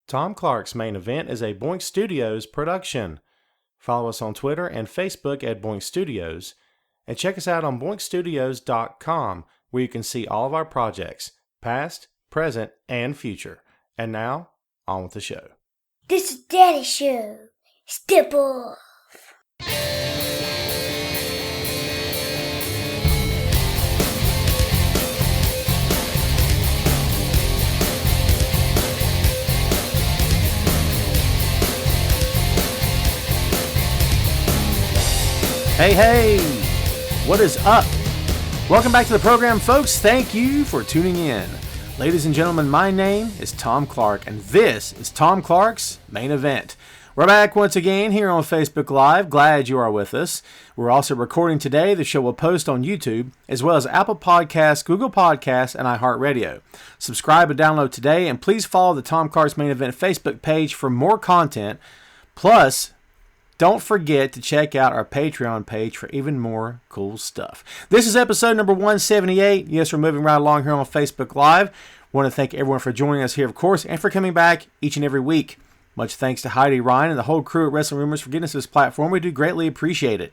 Tom Clark's Main Event is a Boink Studios production. Follow us on Twitter and Facebook at Boink Studios, and check us out on boinkstudios.com, where you can see all of our projects, past, present, and future. And now, on with the show. This is Daddy's show. Step off. Hey, what is up? Welcome back to the program, folks. Thank you for tuning in. Ladies and gentlemen, my name is Tom Clark, and this is Tom Clark's Main Event. We're back once again here on Facebook Live. Glad you are with us. We're also recording today. The show will post on YouTube, as well as Apple Podcasts, Google Podcasts, and iHeartRadio. Subscribe and download today, and please follow the Tom Clark's Main Event Facebook page for more content. Plus, don't forget to check out our Patreon page for even more cool stuff. This is episode number 178. Yes, we're moving right along here on Facebook Live. Want to thank everyone for joining us here, of course, and for coming back each and every week. Much thanks to Heidi, Ryan, and the whole crew at Wrestling Rumors for getting us this platform. We do greatly appreciate it.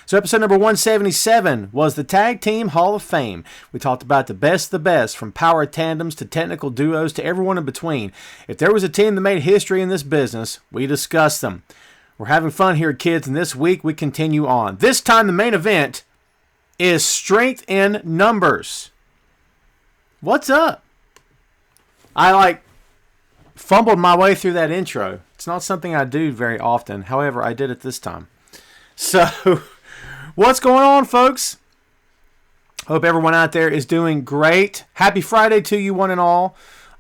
So episode number 177 was the Tag Team Hall of Fame. We talked about the best of the best, from power tandems to technical duos to everyone in between. If there was a team that made history in this business, we discussed them. We're having fun here, kids, and this week we continue on. This time the main event is Strength in Numbers. What's up? I fumbled my way through that intro. It's not something I do very often. However, I did it this time. So, what's going on, folks? Hope everyone out there is doing great. Happy Friday to you, one and all.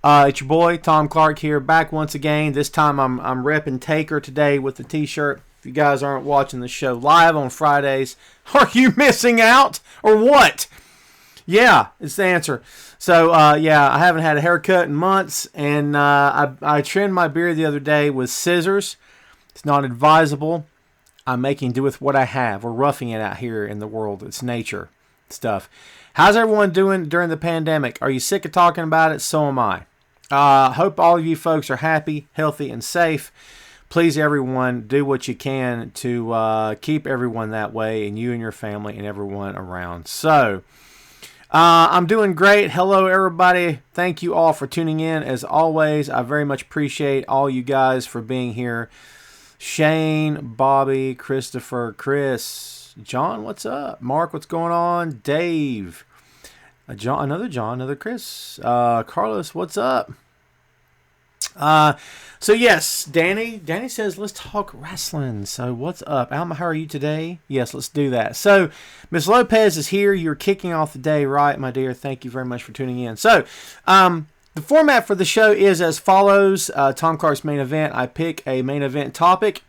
It's your boy, Tom Clark here, back once again. This time I'm repping Taker today with the t-shirt. If you guys aren't watching the show live on Fridays, are you missing out or what? Yeah, it's the answer. So, I haven't had a haircut in months, and I trimmed my beard the other day with scissors. It's not advisable. I'm making do with what I have. We're roughing it out here in the world. It's nature stuff. How's everyone doing during the pandemic? Are you sick of talking about it? So am I. Hope all of you folks are happy, healthy, and safe. Please, everyone, do what you can to keep everyone that way, and you and your family and everyone around. So, I'm doing great. Hello, everybody. Thank you all for tuning in. As always, I very much appreciate all you guys for being here. Shane, Bobby, Christopher, Chris, John, what's up? Mark, what's going on? Dave, John, another Chris, Carlos, what's up? So yes, Danny says, let's talk wrestling. So what's up? Alma, how are you today? Yes, let's do that. So Ms. Lopez is here. You're kicking off the day, right, my dear? Thank you very much for tuning in. So, the format for the show is as follows. Tom Clark's Main Event. I pick a main event topic,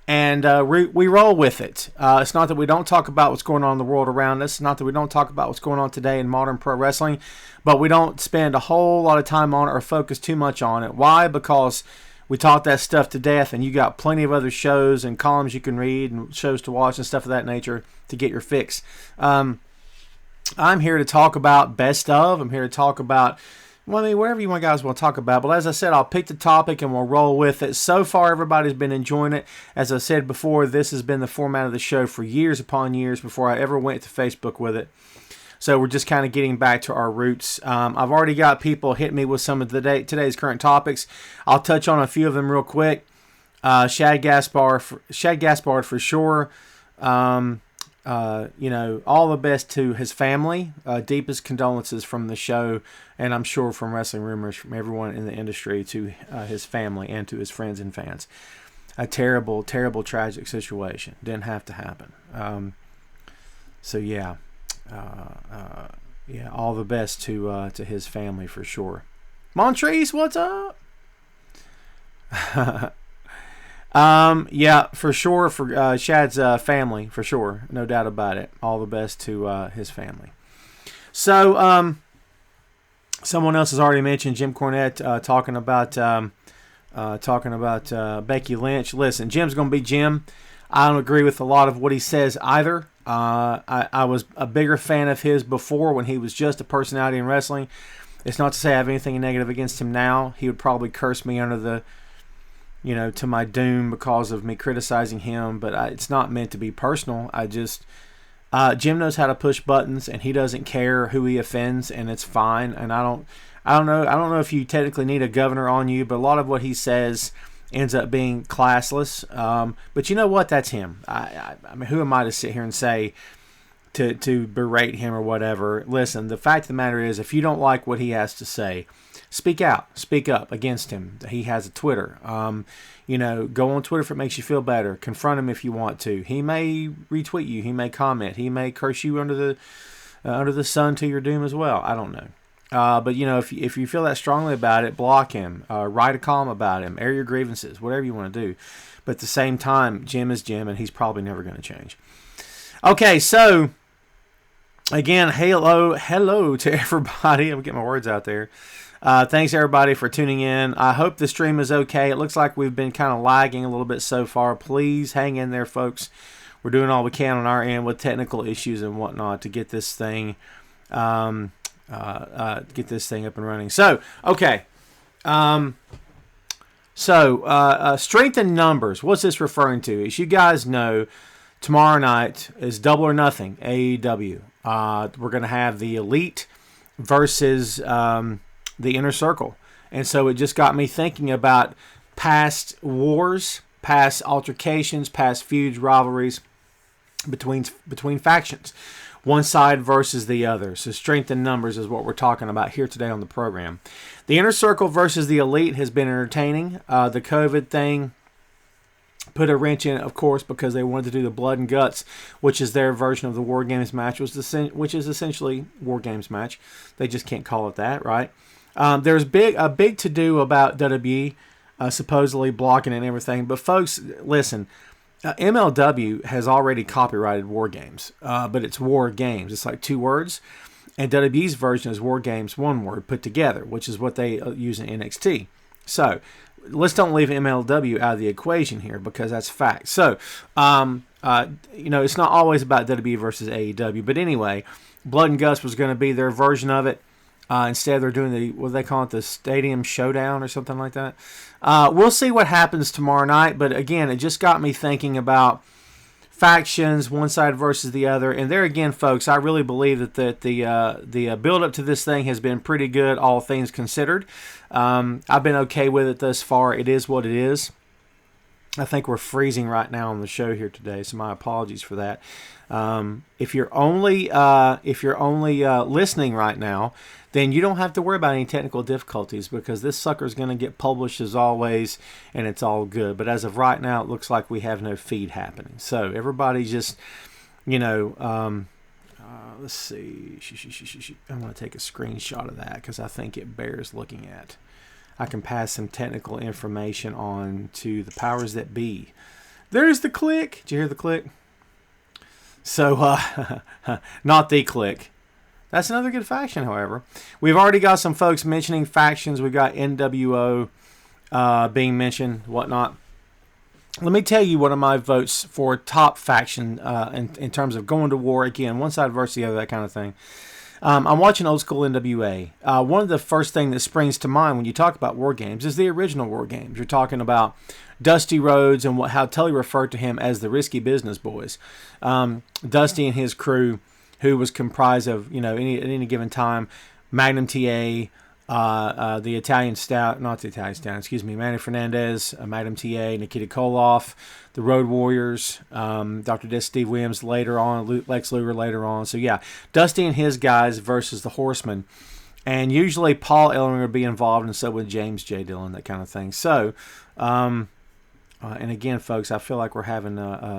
and we roll with it. It's not that we don't talk about what's going on in the world around us. It's not that we don't talk about what's going on today in modern pro wrestling, but we don't spend a whole lot of time on it or focus too much on it. Why? Because we talk that stuff to death, and you got plenty of other shows and columns you can read and shows to watch and stuff of that nature to get your fix. I'm here to talk about best of. I'm here to talk about, whatever you guys want to talk about. But as I said, I'll pick the topic and we'll roll with it. So far, everybody's been enjoying it. As I said before, this has been the format of the show for years upon years before I ever went to Facebook with it. So we're just kind of getting back to our roots. I've already got people hit me with some of today's current topics. I'll touch on a few of them real quick. Shad Gaspard for sure. All the best to his family. Deepest condolences from the show, and I'm sure from Wrestling Rumors, from everyone in the industry, to his family and to his friends and fans. A terrible, terrible, tragic situation. Didn't have to happen. All the best to his family for sure. Montrese, what's up? For sure, for Shad's family, for sure, no doubt about it. All the best to his family. So, someone else has already mentioned Jim Cornette talking about Becky Lynch. Listen, Jim's going to be Jim. I don't agree with a lot of what he says either. I was a bigger fan of his before when he was just a personality in wrestling. It's not to say I have anything negative against him now. He would probably curse me under the, to my doom because of me criticizing him, but it's not meant to be personal. Jim knows how to push buttons, and he doesn't care who he offends, and it's fine. And I don't know if you technically need a governor on you, but a lot of what he says ends up being classless. But you know what? That's him. I mean, who am I to sit here and say to berate him or whatever? Listen, the fact of the matter is, if you don't like what he has to say, speak out, speak up against him. He has a Twitter. Go on Twitter if it makes you feel better. Confront him if you want to. He may retweet you. He may comment. He may curse you under the sun to your doom as well. I don't know. But if you feel that strongly about it, block him. Write a column about him. Air your grievances. Whatever you want to do. But at the same time, Jim is Jim, and he's probably never going to change. Okay, so again, hello to everybody. I'm getting my words out there. Thanks everybody for tuning in. I hope the stream is okay. It looks like we've been kind of lagging a little bit so far. Please hang in there, folks. We're doing all we can on our end with technical issues and whatnot to get this thing up and running. So, okay. Strength in numbers. What's this referring to? As you guys know, tomorrow night is Double or Nothing, AEW. We're going to have the Elite versus the Inner Circle. And so it just got me thinking about past wars, past altercations, past feuds, rivalries between factions. One side versus the other. So strength in numbers is what we're talking about here today on the program. The Inner Circle versus the Elite has been entertaining. The COVID thing put a wrench in it, of course, because they wanted to do the Blood and Guts, which is their version of the War Games match, which is essentially War Games match. They just can't call it that, right? There's a big to-do about WWE supposedly blocking it and everything. But folks, listen, MLW has already copyrighted War Games, but it's War Games. It's like 2 words. And WWE's version is War Games, 1 word put together, which is what they use in NXT. So let's don't leave MLW out of the equation here because that's fact. So, it's not always about WWE versus AEW. But anyway, Blood and Guts was going to be their version of it. Instead, they're doing what they call it, the Stadium Showdown or something like that. We'll see what happens tomorrow night. But again, it just got me thinking about factions, one side versus the other. And there again, folks, I really believe that the build-up to this thing has been pretty good, all things considered. I've been okay with it thus far. It is what it is. I think we're freezing right now on the show here today, so my apologies for that. If you're only listening right now, then you don't have to worry about any technical difficulties because this sucker is going to get published as always, and it's all good. But as of right now, it looks like we have no feed happening. So everybody just, let's see. I'm going to take a screenshot of that because I think it bears looking at. I can pass some technical information on to the powers that be. There's the click. Did you hear the click? So, not the click. That's another good faction, however. We've already got some folks mentioning factions. We've got NWO being mentioned, whatnot. Let me tell you one of my votes for top faction in terms of going to war. Again, one side versus the other, that kind of thing. I'm watching old school NWA. One of the first things that springs to mind when you talk about War Games is the original War Games. You're talking about Dusty Rhodes and how Tully referred to him as the Risky Business Boys. Dusty and his crew, who was comprised of, at any given time, Magnum TA, the Italian Stout, not the Italian Stout, excuse me, Manny Fernandez, Magnum TA, Nikita Koloff, the Road Warriors, Dr. Death, Steve Williams later on, Lex Luger later on. So yeah, Dusty and his guys versus the Horsemen. And usually Paul Ellering would be involved, and so would James J. Dillon, that kind of thing. So, and again, folks, I feel like we're having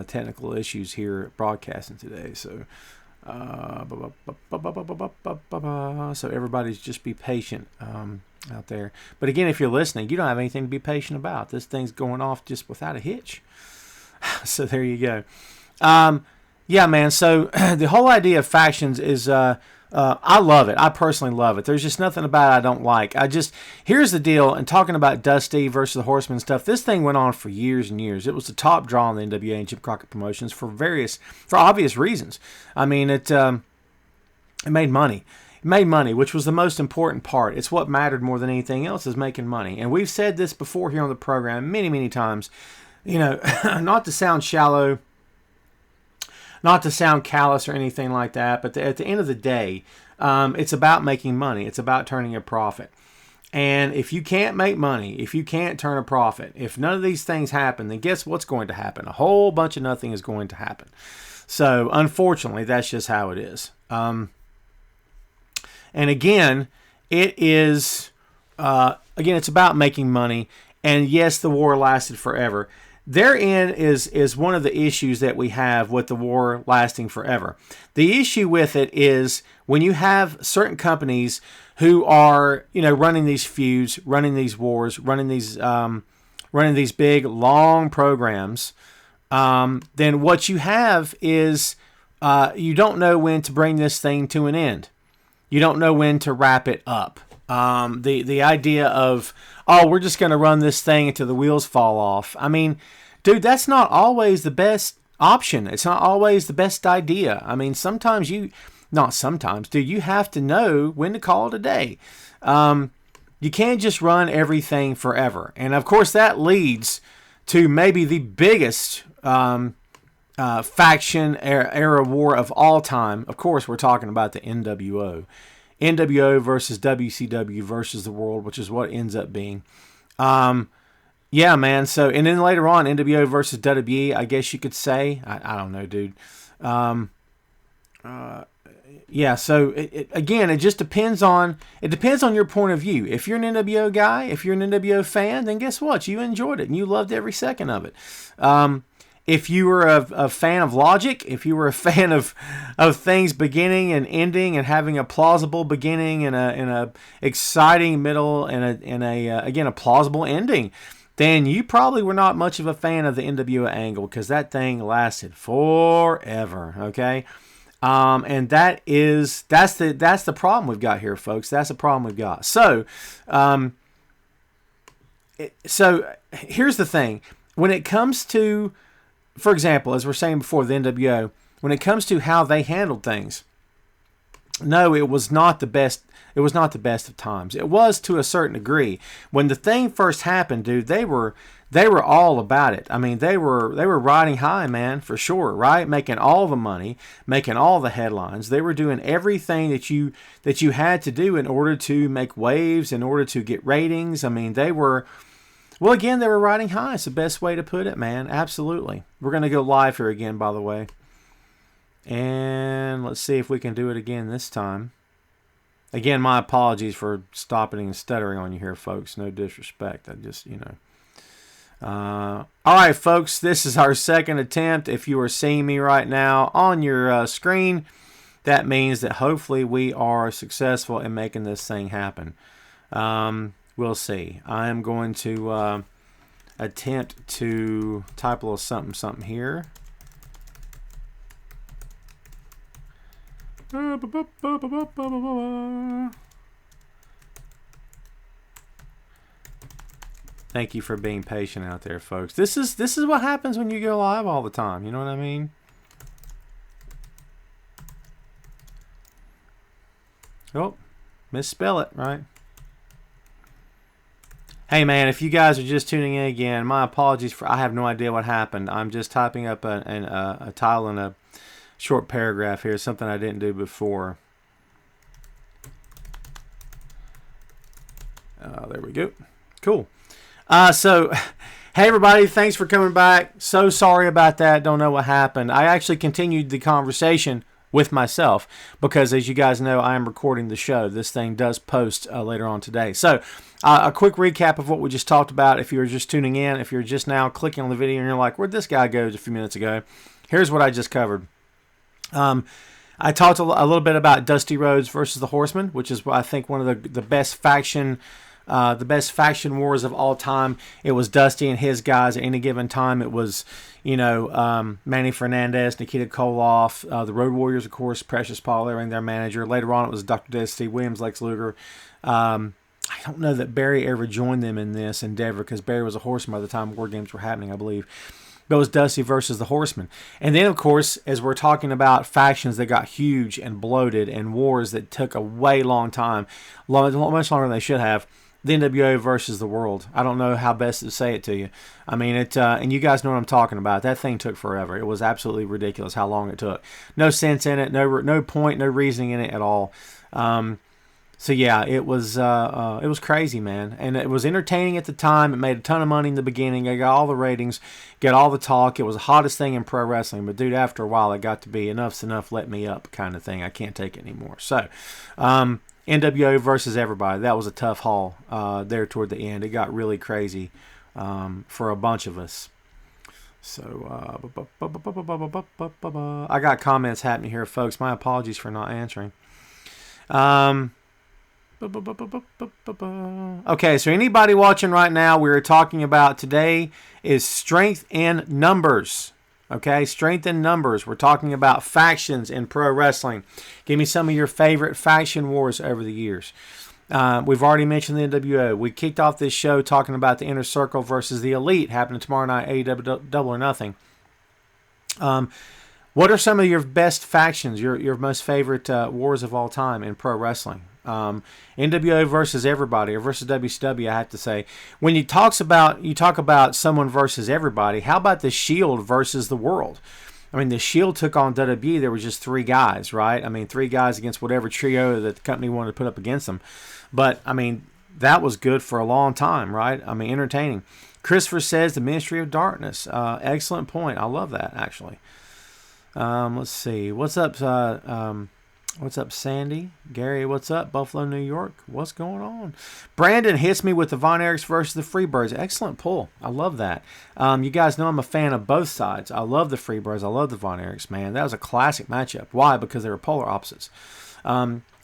technical issues here broadcasting today. So, so everybody's just be patient out there. But again, if you're listening, you don't have anything to be patient about. This thing's going off just without a hitch. So there you go. Yeah, man. So the whole idea of factions is, I love it. I personally love it. There's just nothing about it I don't like. Here's the deal. And talking about Dusty versus the Horsemen stuff, this thing went on for years and years. It was the top draw in the NWA and Jim Crockett Promotions for obvious reasons. I mean, it made money. made money, which was the most important part. It's what mattered more than anything else, is making money. And we've said this before here on the program many, many times. You know, not to sound shallow, not to sound callous or anything like that, but at the end of the day, it's about making money. It's about turning a profit. And if you can't make money, if you can't turn a profit, if none of these things happen, then guess what's going to happen? A whole bunch of nothing is going to happen. So, unfortunately, that's just how it is. And again, it's about making money. And yes, the war lasted forever. Therein is one of the issues that we have with the war lasting forever. The issue with it is when you have certain companies who are, running these feuds, running these wars, running these big long programs. Then what you have is you don't know when to bring this thing to an end. You don't know when to wrap it up. The idea of, we're just going to run this thing until the wheels fall off. I mean, dude, that's not always the best option. It's not always the best idea. I mean, you have to know when to call it a day. You can't just run everything forever. And of course, that leads to maybe the biggest faction era war of all time. Of course, we're talking about the NWO. NWO versus WCW versus the world, which is what ends up being. Yeah, man. So, and then later on, NWO versus WWE, I guess you could say. I don't know, dude. Yeah, so it just depends on your point of view. If you're an NWO guy, if you're an NWO fan, then guess what? You enjoyed it and you loved every second of it. If you were a fan of logic, if you were a fan of things beginning and ending and having a plausible beginning and a exciting middle and a plausible ending, then you probably were not much of a fan of the NWO angle, because that thing lasted forever. Okay. And that's the problem we've got here, folks. That's the problem we've got. So here's the thing. When it comes to, for example, as we're saying before, the NWO, when it comes to how they handled things, no, it was not the best. It was not the best of times. It was to a certain degree. When the thing first happened, dude, they were all about it. I mean, they were riding high, man, for sure, right? Making all the money, making all the headlines. They were doing everything that you had to do in order to make waves, in order to get ratings. I mean, they were riding high. It's the best way to put it, man. Absolutely. We're going to go live here again, by the way. And let's see if we can do it again this time. Again, my apologies for stopping and stuttering on you here, folks. No disrespect. I just, all right, folks, this is our second attempt. If you are seeing me right now on your screen, that means that hopefully we are successful in making this thing happen. We'll see. I am going to attempt to type a little something here. Thank you for being patient out there, folks. This is what happens when you go live all the time. You know what I mean? Oh, misspell it, right? Hey, man, if you guys are just tuning in again, my apologies for I have no idea what happened. I'm just typing up a title and a short paragraph here, something I didn't do before. There we go. Cool. So, hey everybody, thanks for coming back. So sorry about that. Don't know what happened. I actually continued the conversation with myself because, as you guys know, I am recording the show. This thing does post later on today. So, a quick recap of what we just talked about. If you're just tuning in, if you're just now clicking on the video and you're like, where'd this guy go a few minutes ago? Here's what I just covered. I talked a little bit about Dusty Rhodes versus the Horsemen, which is, I think, one of the best faction wars of all time. It was Dusty and his guys at any given time. It was, Manny Fernandez, Nikita Koloff, the Road Warriors, of course, Precious Paul Ellering, their manager. Later on, it was Dr. Dusty, Williams, Lex Luger. I don't know that Barry ever joined them in this endeavor because Barry was a horseman by the time War Games were happening, I believe. But it was Dusty versus the Horsemen. And then, of course, as we're talking about factions that got huge and bloated and wars that took a way long time, much longer than they should have, the NWO versus the World. I don't know how best to say it to you. I mean, and you guys know what I'm talking about. That thing took forever. It was absolutely ridiculous how long it took. No sense in it, no point, no reasoning in it at all. So yeah, it was crazy, man, and it was entertaining at the time. It made a ton of money in the beginning. It got all the ratings, got all the talk. It was the hottest thing in pro wrestling. But dude, after a while, it got to be enough's enough. Let me up, kind of thing. I can't take it anymore. So, NWO versus everybody. That was a tough haul there toward the end. It got really crazy for a bunch of us. So I got comments happening here, folks. My apologies for not answering. Okay, so anybody watching right now, we're talking about today is strength in numbers. Okay, strength in numbers. We're talking about factions in pro wrestling. Give me some of your favorite faction wars over the years. We've already mentioned the NWO. We kicked off this show talking about the Inner Circle versus the Elite, happening tomorrow night, AEW Double or Nothing. What are some of your best factions, your most favorite wars of all time in pro wrestling? NWO versus everybody, or versus WCW, I have to say. When you talk about someone versus everybody, how about the Shield versus the World? I mean, the Shield took on WWE. There were just 3 guys, right? I mean, 3 guys against whatever trio that the company wanted to put up against them. But, I mean, that was good for a long time, right? I mean, entertaining. Christopher says the Ministry of Darkness. Excellent point. I love that, actually. Let's see. What's up, Sandy? Gary, what's up? Buffalo, New York. What's going on? Brandon hits me with the Von Erichs versus the Freebirds. Excellent pull. I love that. You guys know I'm a fan of both sides. I love the Freebirds. I love the Von Erichs, man. That was a classic matchup. Why? Because they were polar opposites.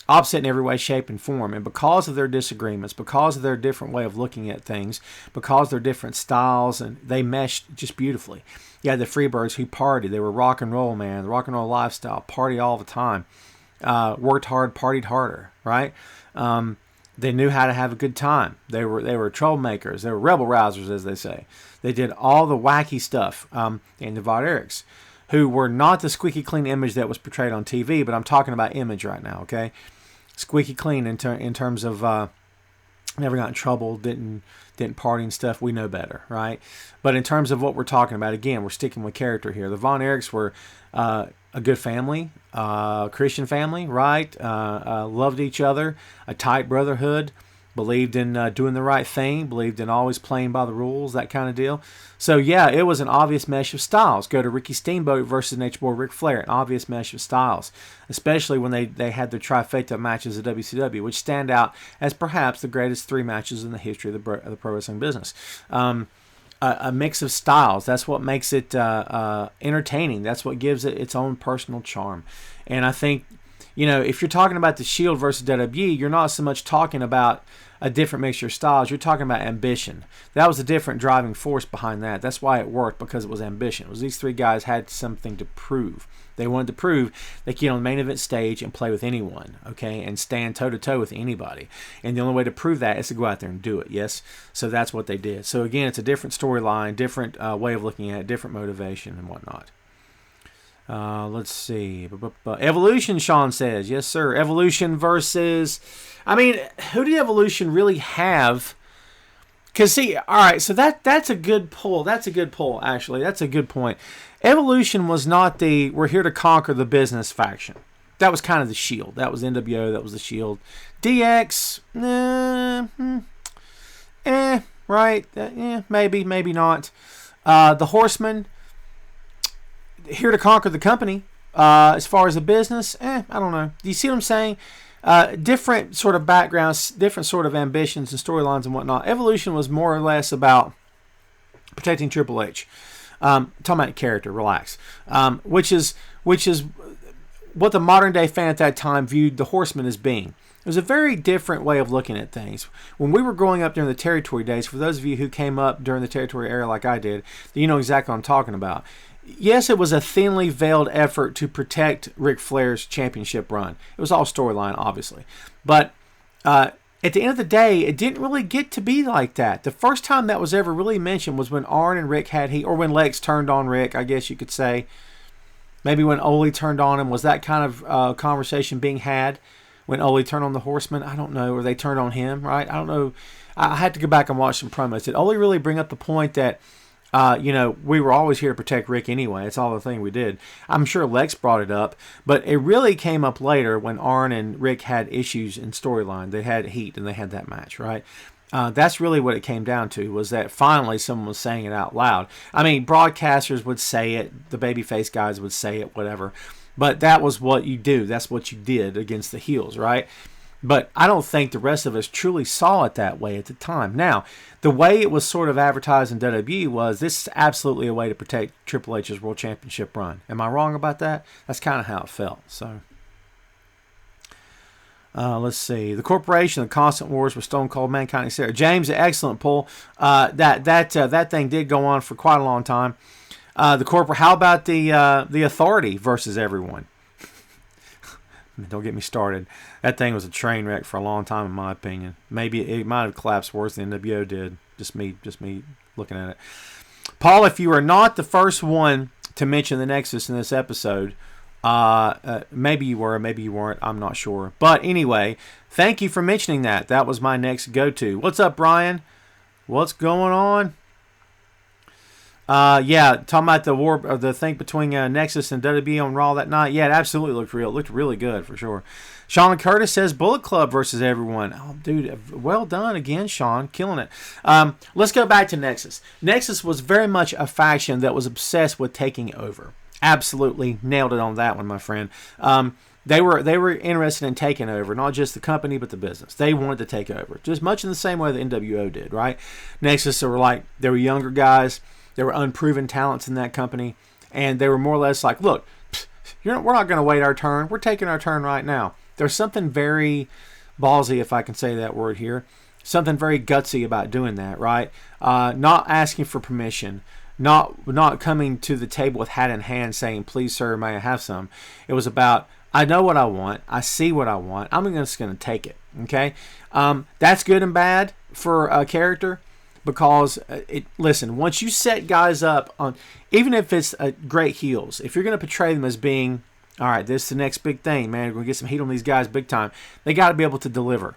Opposite in every way, shape, and form. And because of their disagreements, because of their different way of looking at things, because of their different styles, and they meshed just beautifully. You had the Freebirds who partied. They were rock and roll, man. The rock and roll lifestyle. Party all the time. Worked hard, partied harder, right? They knew how to have a good time. They were troublemakers. They were rebel rousers, as they say. They did all the wacky stuff. And the Von Erichs, who were not the squeaky clean image that was portrayed on TV, but I'm talking about image right now, okay? Squeaky clean in terms of never got in trouble, didn't party and stuff. We know better, right? But in terms of what we're talking about, again, we're sticking with character here. The Von Erichs were a good family, Christian family, right? Loved each other, a tight brotherhood, believed in doing the right thing, believed in always playing by the rules, that kind of deal. So, yeah, it was an obvious mesh of styles. Go to Ricky Steamboat versus Nature Boy Ric Flair, an obvious mesh of styles, especially when they had their trifecta matches at WCW, which stand out as perhaps the greatest 3 matches in the history of the pro wrestling business. A mix of styles. That's what makes it entertaining. That's what gives it its own personal charm. And I think, if you're talking about the Shield versus WWE, you're not so much talking about a different mixture of styles. You're talking about ambition. That was a different driving force behind that. That's why it worked, because it was ambition. It was these 3 guys had something to prove. They wanted to prove they could get on the main event stage and play with anyone, okay, and stand toe-to-toe with anybody. And the only way to prove that is to go out there and do it, yes? So that's what they did. So, again, it's a different storyline, different way of looking at it, different motivation and whatnot. Let's see. Evolution, Sean says. Yes, sir. Evolution versus... I mean, who did Evolution really have? Because, see, all right, so that's a good pull. That's a good pull, actually. That's a good point. Evolution was not the we're here to conquer the business faction. That was kind of the Shield. That was NWO. That was the Shield. DX, right? Maybe, maybe not. The Horsemen, here to conquer the company. As far as the business, I don't know. Do you see what I'm saying? Different sort of backgrounds, different sort of ambitions and storylines and whatnot. Evolution was more or less about protecting Triple H. Talking about character, relax. Which is what the modern day fan at that time viewed the Horsemen as being. It was a very different way of looking at things. When we were growing up during the territory days, for those of you who came up during the territory era like I did, you know exactly what I'm talking about. Yes, it was a thinly veiled effort to protect Ric Flair's championship run. It was all storyline, obviously. But at the end of the day, it didn't really get to be like that. The first time that was ever really mentioned was when Arn and Rick had heat, or when Lex turned on Rick, I guess you could say. Maybe when Ole turned on him. Was that kind of conversation being had when Ole turned on the Horsemen? I don't know. Or they turned on him, right? I don't know. I had to go back and watch some promos. Did Ole really bring up the point that, we were always here to protect Rick anyway? It's all the thing we did. I'm sure Lex brought it up, but it really came up later when Arn and Rick had issues in storyline. They had heat and they had that match, right? That's really what it came down to, was that finally someone was saying it out loud. I mean, broadcasters would say it, the babyface guys would say it, whatever. But that was what you do. That's what you did against the heels, right? But I don't think the rest of us truly saw it that way at the time. Now, the way it was sort of advertised in WWE was, this is absolutely a way to protect Triple H's World Championship run. Am I wrong about that? That's kind of how it felt. So, let's see. The Corporation, the Constant Wars with Stone Cold, Mankind, etc. James, excellent pull. That thing did go on for quite a long time. The corporate. How about the Authority versus everyone? Don't get me started. That thing was a train wreck for a long time, in my opinion. Maybe it might have collapsed worse than NWO did. Just me looking at it. Paul, if you are not the first one to mention the Nexus in this episode, maybe you were, maybe you weren't. I'm not sure. But anyway, thank you for mentioning that. That was my next go-to. What's up, Brian? What's going on? Talking about the war, or the thing between Nexus and WWE on Raw that night. Yeah, it absolutely looked real. It looked really good for sure. Sean Curtis says Bullet Club versus everyone. Oh, dude, well done again, Sean, killing it. Let's go back to Nexus. Nexus was very much a faction that was obsessed with taking over. Absolutely nailed it on that one, my friend. They were interested in taking over, not just the company, but the business. They wanted to take over, just much in the same way the NWO did, right? Nexus they were younger guys. There were unproven talents in that company, and they were more or less like, look, we're not going to wait our turn. We're taking our turn right now. There's something very ballsy, if I can say that word here, something very gutsy about doing that, right? Not asking for permission, not coming to the table with hat in hand saying, please, sir, may I have some? It was about, I know what I want. I see what I want. I'm just going to take it, okay? That's good and bad for a character. Because, listen, once you set guys up on, even if it's great heels, if you're going to portray them as being, all right, this is the next big thing, man, we're going to get some heat on these guys big time, they got to be able to deliver.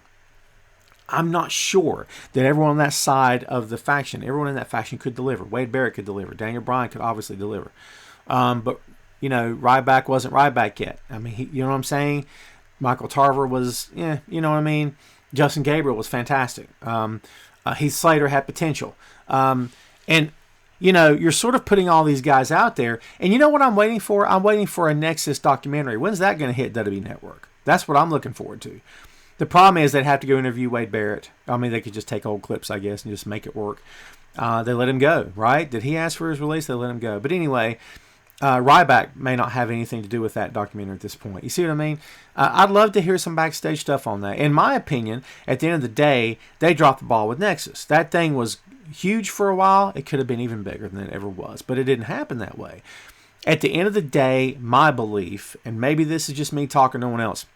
I'm not sure that everyone on that side of the faction, everyone in that faction could deliver. Wade Barrett could deliver. Daniel Bryan could obviously deliver. But, Ryback wasn't Ryback yet. I mean, you know what I'm saying? Michael Tarver was, you know what I mean? Justin Gabriel was fantastic. Heath Slater had potential. And, you're sort of putting all these guys out there. And you know what I'm waiting for? I'm waiting for a Nexus documentary. When's that going to hit WWE Network? That's what I'm looking forward to. The problem is they'd have to go interview Wade Barrett. I mean, they could just take old clips, I guess, and just make it work. They let him go, right? Did he ask for his release? They let him go. But anyway, Ryback may not have anything to do with that documentary at this point. You see what I mean? I'd love to hear some backstage stuff on that. In my opinion, at the end of the day, they dropped the ball with Nexus. That thing was huge for a while. It could have been even bigger than it ever was, but it didn't happen that way. At the end of the day, my belief, and maybe this is just me talking to no one else,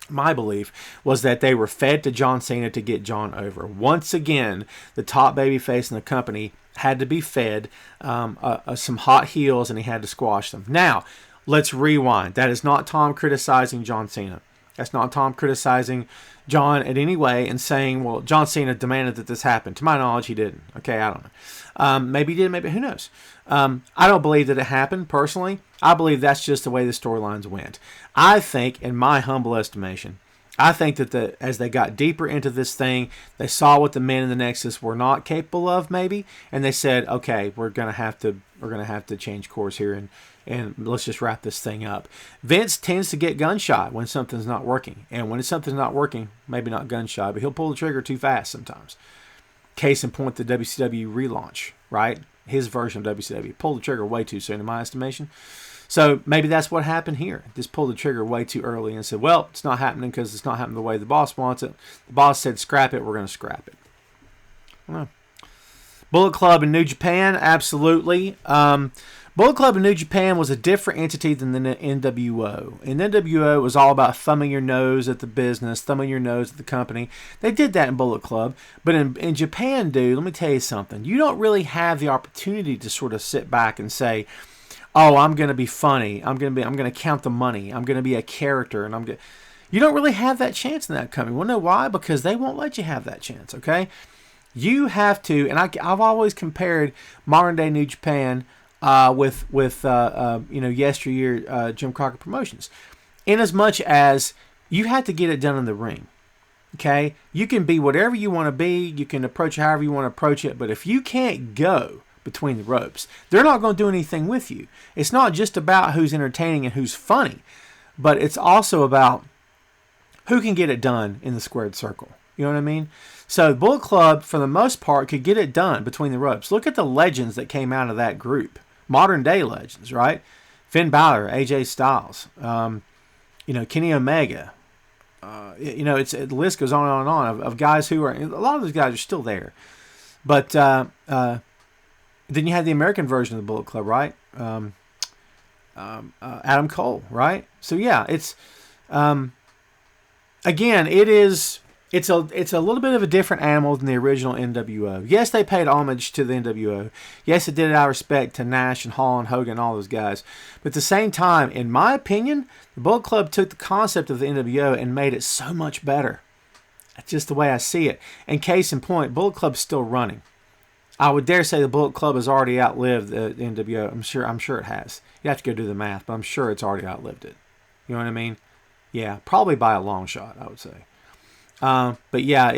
my belief was that they were fed to John Cena to get John over. Once again, the top babyface in the company had to be fed some hot heels, and he had to squash them. Now, let's rewind. That is not Tom criticizing John Cena. That's not Tom criticizing John in any way and saying, well, John Cena demanded that this happen. To my knowledge, he didn't. Okay, I don't know. Maybe he did, maybe, who knows? I don't believe that it happened, personally. I believe that's just the way the storylines went. I think, in my humble estimation, I think that as they got deeper into this thing, they saw what the men in the Nexus were not capable of, maybe, and they said, "Okay, we're gonna have to change course here, and let's just wrap this thing up." Vince tends to get gun shy when something's not working, and when something's not working, maybe not gun shy, but he'll pull the trigger too fast sometimes. Case in point, the WCW relaunch, right? His version of WCW pulled the trigger way too soon, in my estimation. So maybe that's what happened here. Just pulled the trigger way too early and said, well, it's not happening because it's not happening the way the boss wants it. The boss said, scrap it, we're going to scrap it. I don't know. Bullet Club in New Japan, absolutely. Bullet Club in New Japan was a different entity than the NWO. In NWO, it was all about thumbing your nose at the business, thumbing your nose at the company. They did that in Bullet Club. But in Japan, dude, let me tell you something. You don't really have the opportunity to sort of sit back and say, oh, I'm going to be funny. I'm going to count the money. I'm going to be a character. And you don't really have that chance in that company. Want to know why? Because they won't let you have that chance, okay? You have to, and I've always compared modern day New Japan with yesteryear Jim Crockett Promotions, in as much as you have to get it done in the ring. Okay, you can be whatever you want to be, you can approach it however you want to approach it, but if you can't go between the ropes, they're not going to do anything with you. It's not just about who's entertaining and who's funny, but it's also about who can get it done in the squared circle. You know what I mean? So Bullet Club, for the most part, could get it done between the ropes. Look at the legends that came out of that group. Modern day legends, right? Finn Balor, AJ Styles, Kenny Omega. The list goes on and on of guys who are, a lot of those guys are still there. But then you had the American version of the Bullet Club, right? Adam Cole, right? So yeah, it's again, it's a little bit of a different animal than the original NWO. Yes, they paid homage to the NWO. Yes, it did it out of respect to Nash and Hall and Hogan and all those guys. But at the same time, in my opinion, the Bullet Club took the concept of the NWO and made it so much better. That's just the way I see it. And case in point, Bullet Club's still running. I would dare say the Bullet Club has already outlived the NWO. I'm sure it has. You have to go do the math, but I'm sure it's already outlived it. You know what I mean? Yeah, probably by a long shot, I would say. But yeah,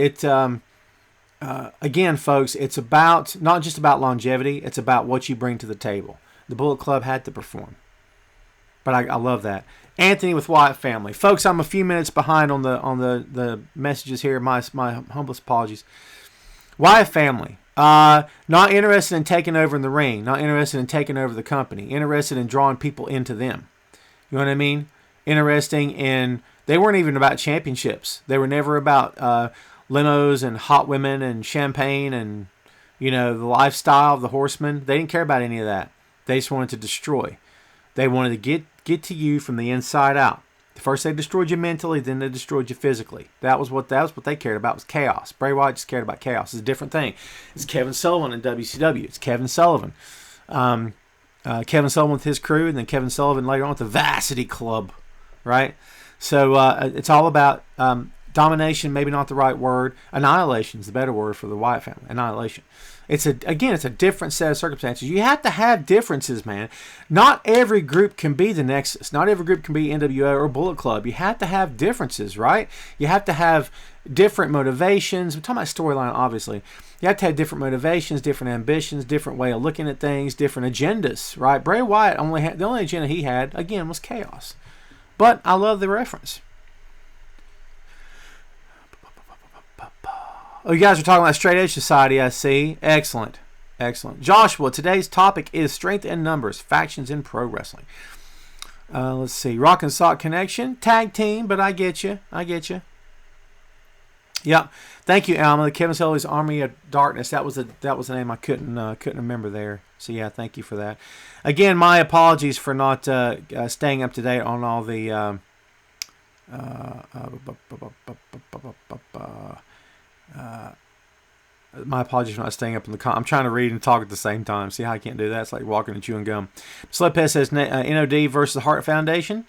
again, folks, it's about not just about longevity. It's about what you bring to the table. The Bullet Club had to perform, but I love that. Anthony with Wyatt Family, folks. I'm a few minutes behind on the messages here. My humblest apologies. Wyatt Family, not interested in taking over in the ring. Not interested in taking over the company. Interested in drawing people into them. You know what I mean? Interesting in. They weren't even about championships. They were never about limos and hot women and champagne and, the lifestyle of the horsemen. They didn't care about any of that. They just wanted to destroy. They wanted to get to you from the inside out. First they destroyed you mentally, then they destroyed you physically. That was what they cared about, was chaos. Bray Wyatt just cared about chaos. It's a different thing. It's Kevin Sullivan in WCW. It's Kevin Sullivan. Kevin Sullivan with his crew, and then Kevin Sullivan later on with the Varsity Club, right? So it's all about domination, maybe not the right word. Annihilation is the better word for the Wyatt family. Annihilation. It's a different set of circumstances. You have to have differences, man. Not every group can be the Nexus. Not every group can be NWO or Bullet Club. You have to have differences, right? You have to have different motivations. I'm talking about storyline, obviously. You have to have different motivations, different ambitions, different way of looking at things, different agendas, right? Bray Wyatt the only agenda he had, again, was chaos. But I love the reference. Oh, you guys are talking about Straight Edge Society, I see. Excellent. Joshua, today's topic is strength in numbers, factions in pro wrestling. Let's see. Rock and Sock Connection, tag team, but I get you. Yep. Thank you, Alma. Kevin Sullivan's Army of Darkness. That was the name I couldn't remember there. So yeah, thank you for that. Again, my apologies for not staying up to date on all the. My apologies for not staying up in the. I'm trying to read and talk at the same time. See how I can't do that? It's like walking and chewing gum. Slepez says NOD versus the Heart Foundation.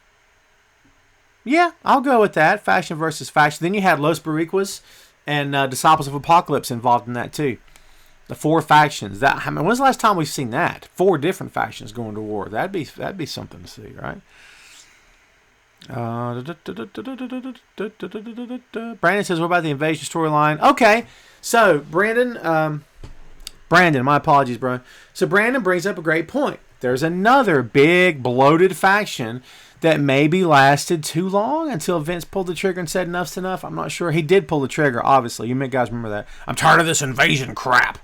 Yeah, I'll go with that. Faction versus faction. Then you had Los Boricuas and Disciples of Apocalypse involved in that too. The 4 factions. When's the last time we've seen that? 4 different factions going to war. That'd be something to see, right? Brandon says, "What about the invasion storyline?" Okay, so Brandon, my apologies, bro. So Brandon brings up a great point. There's another big bloated faction that maybe lasted too long until Vince pulled the trigger and said enough's enough. I'm not sure. He did pull the trigger, obviously. You guys remember that. I'm tired of this invasion crap.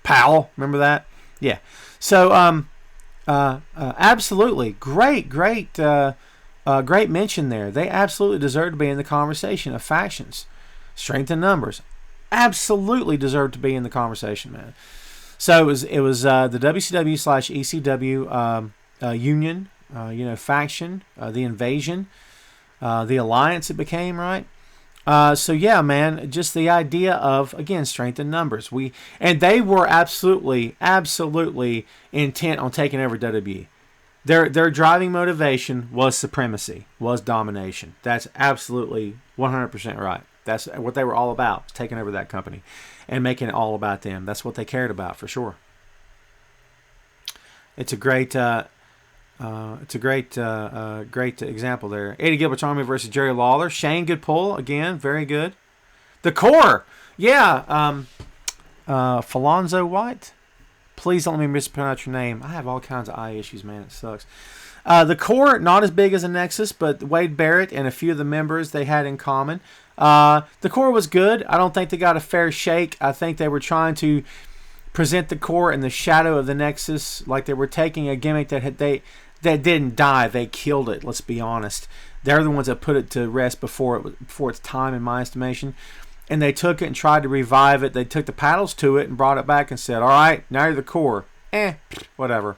Powell, remember that? Yeah. So, absolutely. Great mention there. They absolutely deserve to be in the conversation of factions. Strength in numbers. Absolutely deserve to be in the conversation, man. So it was the WCW / ECW union, faction, the invasion, the alliance it became, right? So yeah, man, just the idea of, again, strength in numbers. And they were absolutely intent on taking over WWE. Their driving motivation was supremacy, was domination. That's absolutely 100% right. That's what they were all about, taking over that company and making it all about them. That's what they cared about, for sure. It's a great great example there. Eddie Gilbert's Army versus Jerry Lawler. Shane, good pull again, very good. The Core, yeah. Falonzo White. Please don't let me mispronounce your name. I have all kinds of eye issues, man. It sucks. The Core, not as big as a Nexus, but Wade Barrett and a few of the members they had in common. The Core was good. I don't think they got a fair shake. I think they were trying to present the Core in the shadow of the Nexus, like they were taking a gimmick that didn't die. They killed it. Let's be honest. They're the ones that put it to rest before its time, in my estimation. And they took it and tried to revive it. They took the paddles to it and brought it back and said, "All right, now you're the Core." Whatever.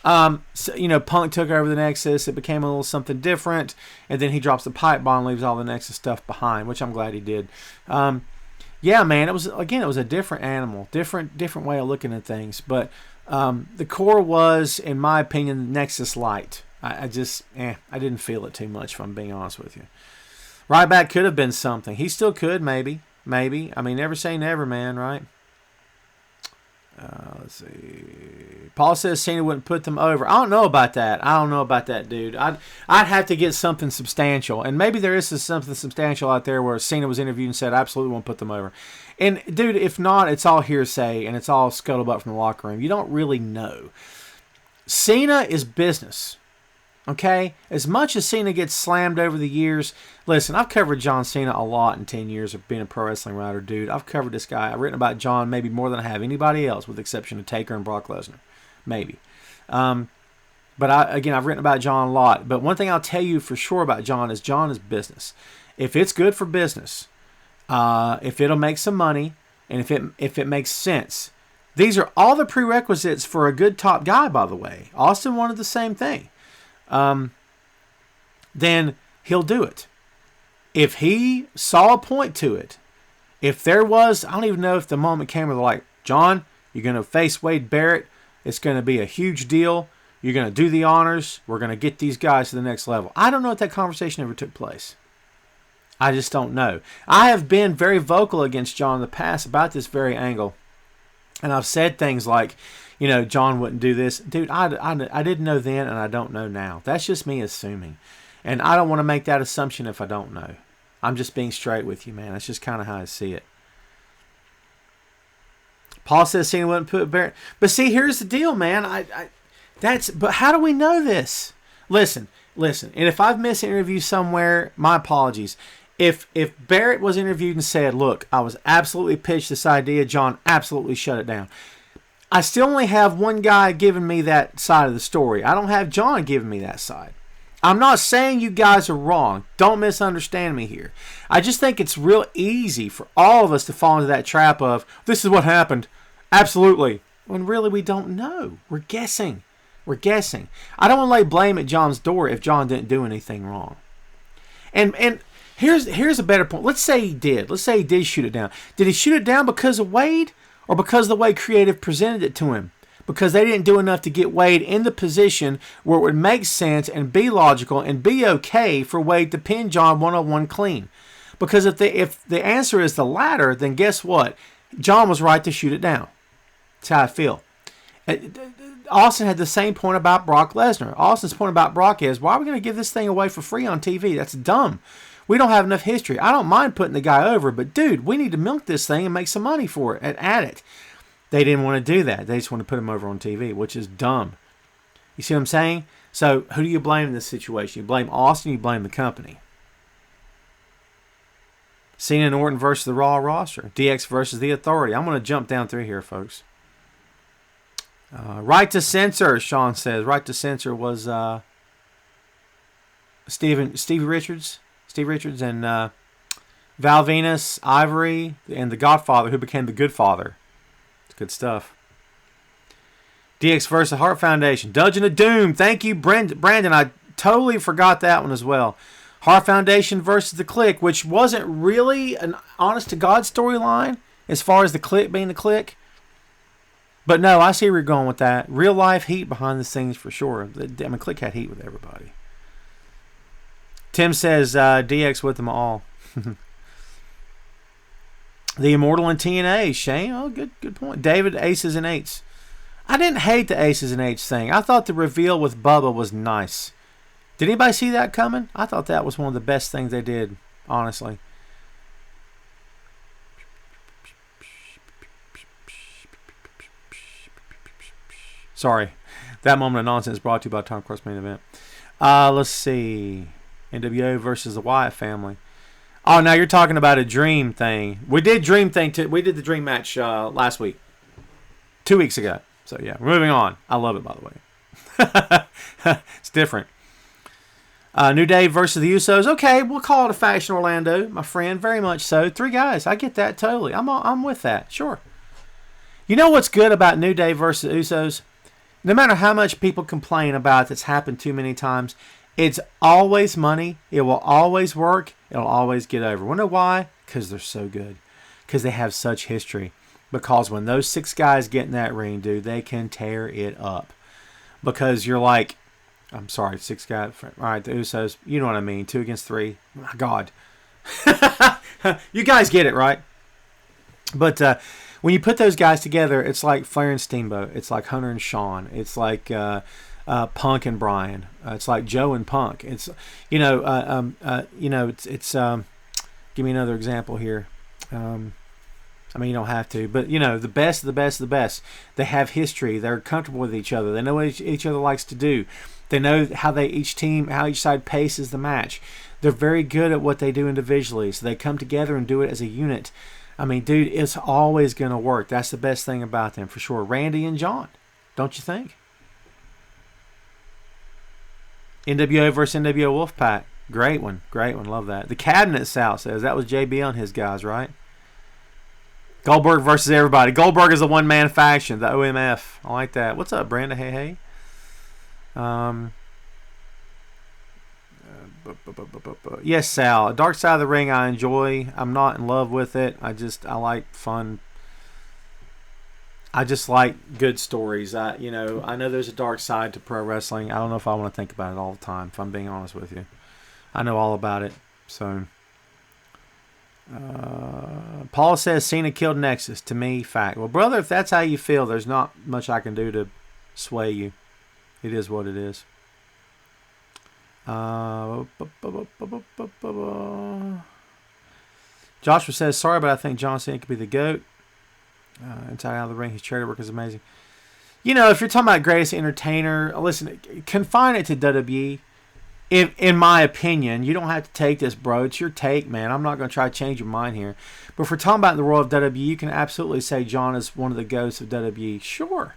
So, Punk took over the Nexus. It became a little something different, and then he drops the pipe bomb, and leaves all the Nexus stuff behind, which I'm glad he did. Yeah, man, it was a different animal, different way of looking at things. But the Core was, in my opinion, Nexus Light. I didn't feel it too much, if I'm being honest with you. Ryback could have been something. He still could, maybe. I mean, never say never, man, right? Let's see. Paul says Cena wouldn't put them over. I don't know about that, dude. I'd have to get something substantial. And maybe there is something substantial out there where Cena was interviewed and said, "I absolutely won't put them over." And, dude, if not, it's all hearsay and it's all scuttlebutt from the locker room. You don't really know. Cena is business. Okay? As much as Cena gets slammed over the years, listen, I've covered John Cena a lot in 10 years of being a pro wrestling writer, dude. I've covered this guy. I've written about John maybe more than I have anybody else, with the exception of Taker and Brock Lesnar. Maybe. But I've written about John a lot. But one thing I'll tell you for sure about John is business. If it's good for business, if it'll make some money, and if it makes sense, these are all the prerequisites for a good top guy, by the way. Austin wanted the same thing. Then he'll do it. If he saw a point to it, if there was, I don't even know if the moment came where they're like, "John, you're going to face Wade Barrett. It's going to be a huge deal. You're going to do the honors. We're going to get these guys to the next level." I don't know if that conversation ever took place. I just don't know. I have been very vocal against John in the past about this very angle. And I've said things like, John wouldn't do this. Dude, I didn't know then, and I don't know now. That's just me assuming. And I don't want to make that assumption if I don't know. I'm just being straight with you, man. That's just kind of how I see it. Paul says Cena wouldn't put Barrett. But see, here's the deal, man. But how do we know this? Listen. And if I've missed an interview somewhere, my apologies. If Barrett was interviewed and said, "Look, I was absolutely pitched this idea, John absolutely shut it down," I still only have one guy giving me that side of the story. I don't have John giving me that side. I'm not saying you guys are wrong. Don't misunderstand me here. I just think it's real easy for all of us to fall into that trap of, "This is what happened. Absolutely." When really we don't know. We're guessing. I don't want to lay blame at John's door if John didn't do anything wrong. And here's a better point. Let's say he did. Let's say he did shoot it down. Did he shoot it down because of Wade, or because of the way creative presented it to him? Because they didn't do enough to get Wade in the position where it would make sense and be logical and be okay for Wade to pin John 101 clean. Because if the answer is the latter, then guess what? John was right to shoot it down. That's how I feel. Austin had the same point about Brock Lesnar. Austin's point about Brock is, why are we going to give this thing away for free on TV? That's dumb. We don't have enough history. I don't mind putting the guy over, but dude, we need to milk this thing and make some money for it and add it. They didn't want to do that. They just want to put him over on TV, which is dumb. You see what I'm saying? So who do you blame in this situation? You blame Austin, you blame the company. Cena and Orton versus the Raw roster. DX versus the Authority. I'm going to jump down through here, folks. Right to Censor, Sean says. Right to Censor was Steve Richards. Steve Richards and Val Venus, Ivory, and the Godfather, who became the Good Father. It's good stuff. DX versus Heart Foundation. Dungeon of Doom. Thank you, Brandon. I totally forgot that one as well. Heart Foundation versus the Click, which wasn't really an honest-to-God storyline as far as the Click being the Click. But no, I see where you're going with that. Real-life heat behind the scenes for sure. I mean, Click had heat with everybody. Tim says DX with them all. The Immortal in TNA. Shane, oh, good point. David, Aces and Eights. I didn't hate the Aces and Eights thing. I thought the reveal with Bubba was nice. Did anybody see that coming? I thought that was one of the best things they did, honestly. Sorry. That moment of nonsense brought to you by Tom Cross Main Event. Let's see. NWO versus the Wyatt family. Oh, now you're talking about a dream thing. We did dream thing too. We did the dream match last week. 2 weeks ago. So yeah, we're moving on. I love it, by the way. It's different. New Day versus the Usos. Okay, we'll call it a faction Orlando, my friend. Very much so. 3 guys. I get that totally. I'm with that. Sure. You know what's good about New Day versus Usos? No matter how much people complain about it's happened too many times, it's always money. It will always work. It'll always get over. Wanna know why? Because they're so good. Because they have such history. Because when those 6 guys get in that ring, dude, they can tear it up. Because you're like, I'm sorry, 6 guys. All right, the Usos, you know what I mean. 2 against 3. My God. You guys get it, right? But when you put those guys together, it's like Flair and Steamboat. It's like Hunter and Sean. It's like Punk and Brian. It's like Joe and Punk. It's it's give me another example here. I mean, you don't have to, but the best of the best of the best. They have history. They're comfortable with each other. They know what each other likes to do. They know how each side paces the match. They're very good at what they do individually, so they come together and do it as a unit. I mean, dude, it's always going to work. That's the best thing about them, for sure. Randy and John, don't you think? NWO versus NWO Wolfpack. Great one. Love that. The Cabinet South says that was JBL and his guys, right? Goldberg versus everybody. Goldberg is a one-man faction, the OMF. I like that. What's up, Brandon? Hey. Yes, Sal. Dark Side of the Ring I enjoy. I'm not in love with it. I like fun. I just like good stories. I know there's a dark side to pro wrestling. I don't know if I want to think about it all the time, if I'm being honest with you. I know all about it. So, Paul says Cena killed Nexus. To me, fact. Well, brother, if that's how you feel, there's not much I can do to sway you. It is what it is. Joshua says, sorry, but I think John Cena could be the GOAT. Inside out of the ring, his charity work is amazing. If you're talking about greatest entertainer, listen, confine it to WWE. In my opinion, you don't have to take this, bro. It's your take, man. I'm not going to try to change your mind here. But if we're talking about the world of WWE, you can absolutely say John is one of the GOATs of WWE. Sure.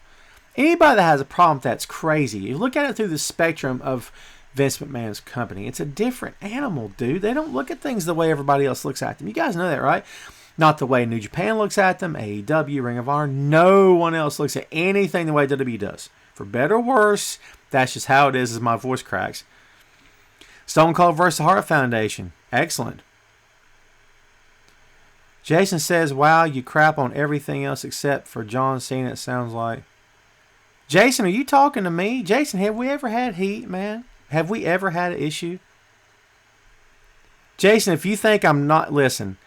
Anybody that has a problem with that's crazy. You look at it through the spectrum of Vince McMahon's company. It's a different animal, dude. They don't look at things the way everybody else looks at them. You guys know that, right? Not the way New Japan looks at them, AEW, Ring of Honor. No one else looks at anything the way WWE does. For better or worse, that's just how it is as my voice cracks. Stone Cold versus the Heart Foundation. Excellent. Jason says, wow, you crap on everything else except for John Cena, it sounds like. Jason, are you talking to me? Jason, have we ever had heat, man? Have we ever had an issue? Jason, if you think I'm not... Listen.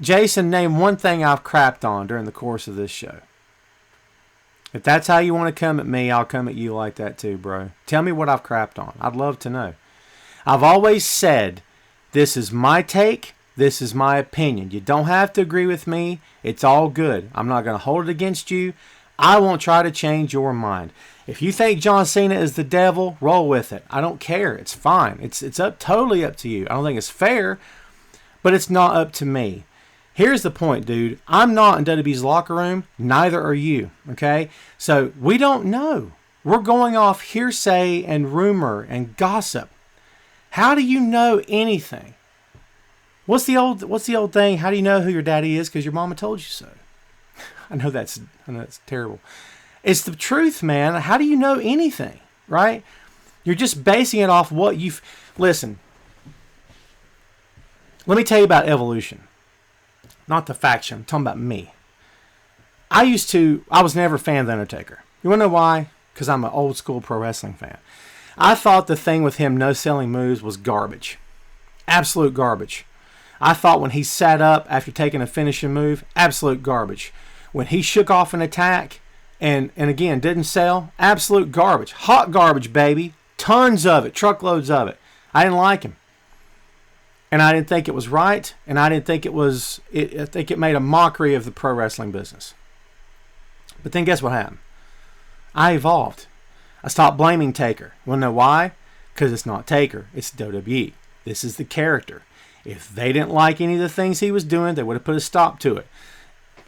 Jason, name one thing I've crapped on during the course of this show. If that's how you want to come at me, I'll come at you like that too, bro. Tell me what I've crapped on. I'd love to know. I've always said, this is my take, this is my opinion. You don't have to agree with me. It's all good. I'm not going to hold it against you. I won't try to change your mind. If you think John Cena is the devil, roll with it. I don't care. It's fine. It's totally up to you. I don't think it's fair, but it's not up to me. Here's the point, dude. I'm not in WWE's locker room. Neither are you. Okay? So we don't know. We're going off hearsay and rumor and gossip. How do you know anything? What's the old thing? How do you know who your daddy is? Because your mama told you so. I know that's terrible. It's the truth, man. How do you know anything, right? You're just basing it off what you've... Listen, let me tell you about evolution. Not the faction. I'm talking about me. I was never a fan of The Undertaker. You want to know why? Because I'm an old school pro wrestling fan. I thought the thing with him no selling moves was garbage. Absolute garbage. I thought when he sat up after taking a finishing move, absolute garbage. When he shook off an attack and again didn't sell, absolute garbage. Hot garbage, baby. Tons of it. Truckloads of it. I didn't like him. And I didn't think it was right. And I didn't think I think it made a mockery of the pro wrestling business. But then guess what happened? I evolved. I stopped blaming Taker. You want to know why? Because it's not Taker. It's WWE. This is the character. If they didn't like any of the things he was doing, they would have put a stop to it.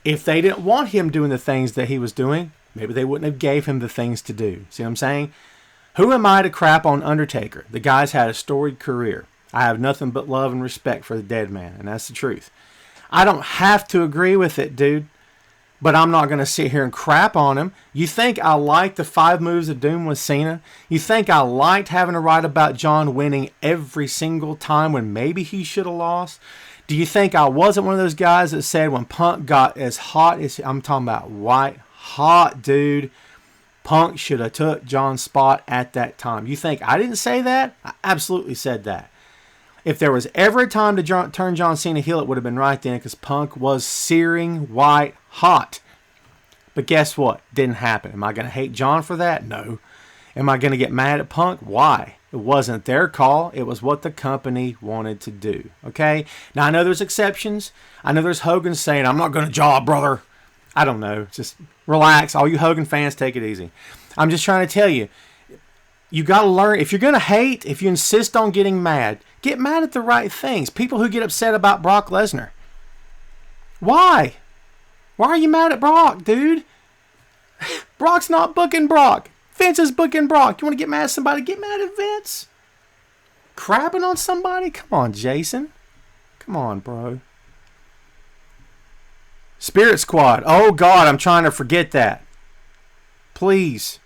If they didn't want him doing the things that he was doing, maybe they wouldn't have gave him the things to do. See what I'm saying? Who am I to crap on Undertaker? The guy's had a storied career. I have nothing but love and respect for the dead man, and that's the truth. I don't have to agree with it, dude, but I'm not going to sit here and crap on him. You think I liked the 5 moves of doom with Cena? You think I liked having to write about John winning every single time when maybe he should have lost? Do you think I wasn't one of those guys that said when Punk got as hot as... I'm talking about white hot, dude. Punk should have took John's spot at that time. You think I didn't say that? I absolutely said that. If there was ever a time to turn John Cena heel, it would have been right then because Punk was searing white hot. But guess what? Didn't happen. Am I going to hate John for that? No. Am I going to get mad at Punk? Why? It wasn't their call. It was what the company wanted to do. Okay? Now, I know there's exceptions. I know there's Hogan saying, I'm not going to jaw, brother. I don't know. Just relax. All you Hogan fans, take it easy. I'm just trying to tell you, you got to learn. If you're going to hate, if you insist on getting mad, get mad at the right things. People who get upset about Brock Lesnar. Why? Why are you mad at Brock, dude? Brock's not booking Brock. Vince is booking Brock. You want to get mad at somebody? Get mad at Vince. Crapping on somebody? Come on, Jason. Come on, bro. Spirit Squad. Oh, God, I'm trying to forget that. Please.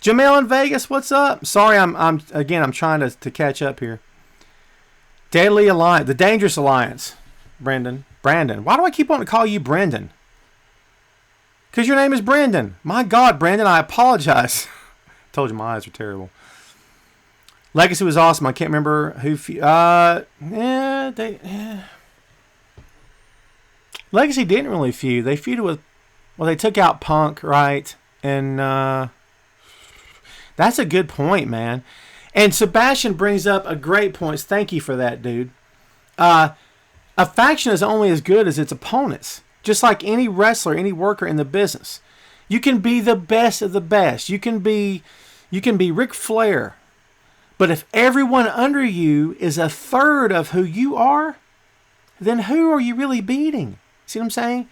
Jamel in Vegas, what's up? Sorry, I'm trying to catch up here. Deadly Alliance, the Dangerous Alliance. Brandon. Why do I keep wanting to call you Brendan? Because your name is Brendan. My God, Brandon, I apologize. Told you my eyes are terrible. Legacy was awesome. I can't remember who. Legacy didn't really feud. They feuded with. Well, they took out Punk, right? And that's a good point, man. And Sebastian brings up a great point. Thank you for that, dude. A faction is only as good as its opponents. Just like any wrestler, any worker in the business. You can be the best of the best. You can be Ric Flair. But if everyone under you is a third of who you are, then who are you really beating? See what I'm saying?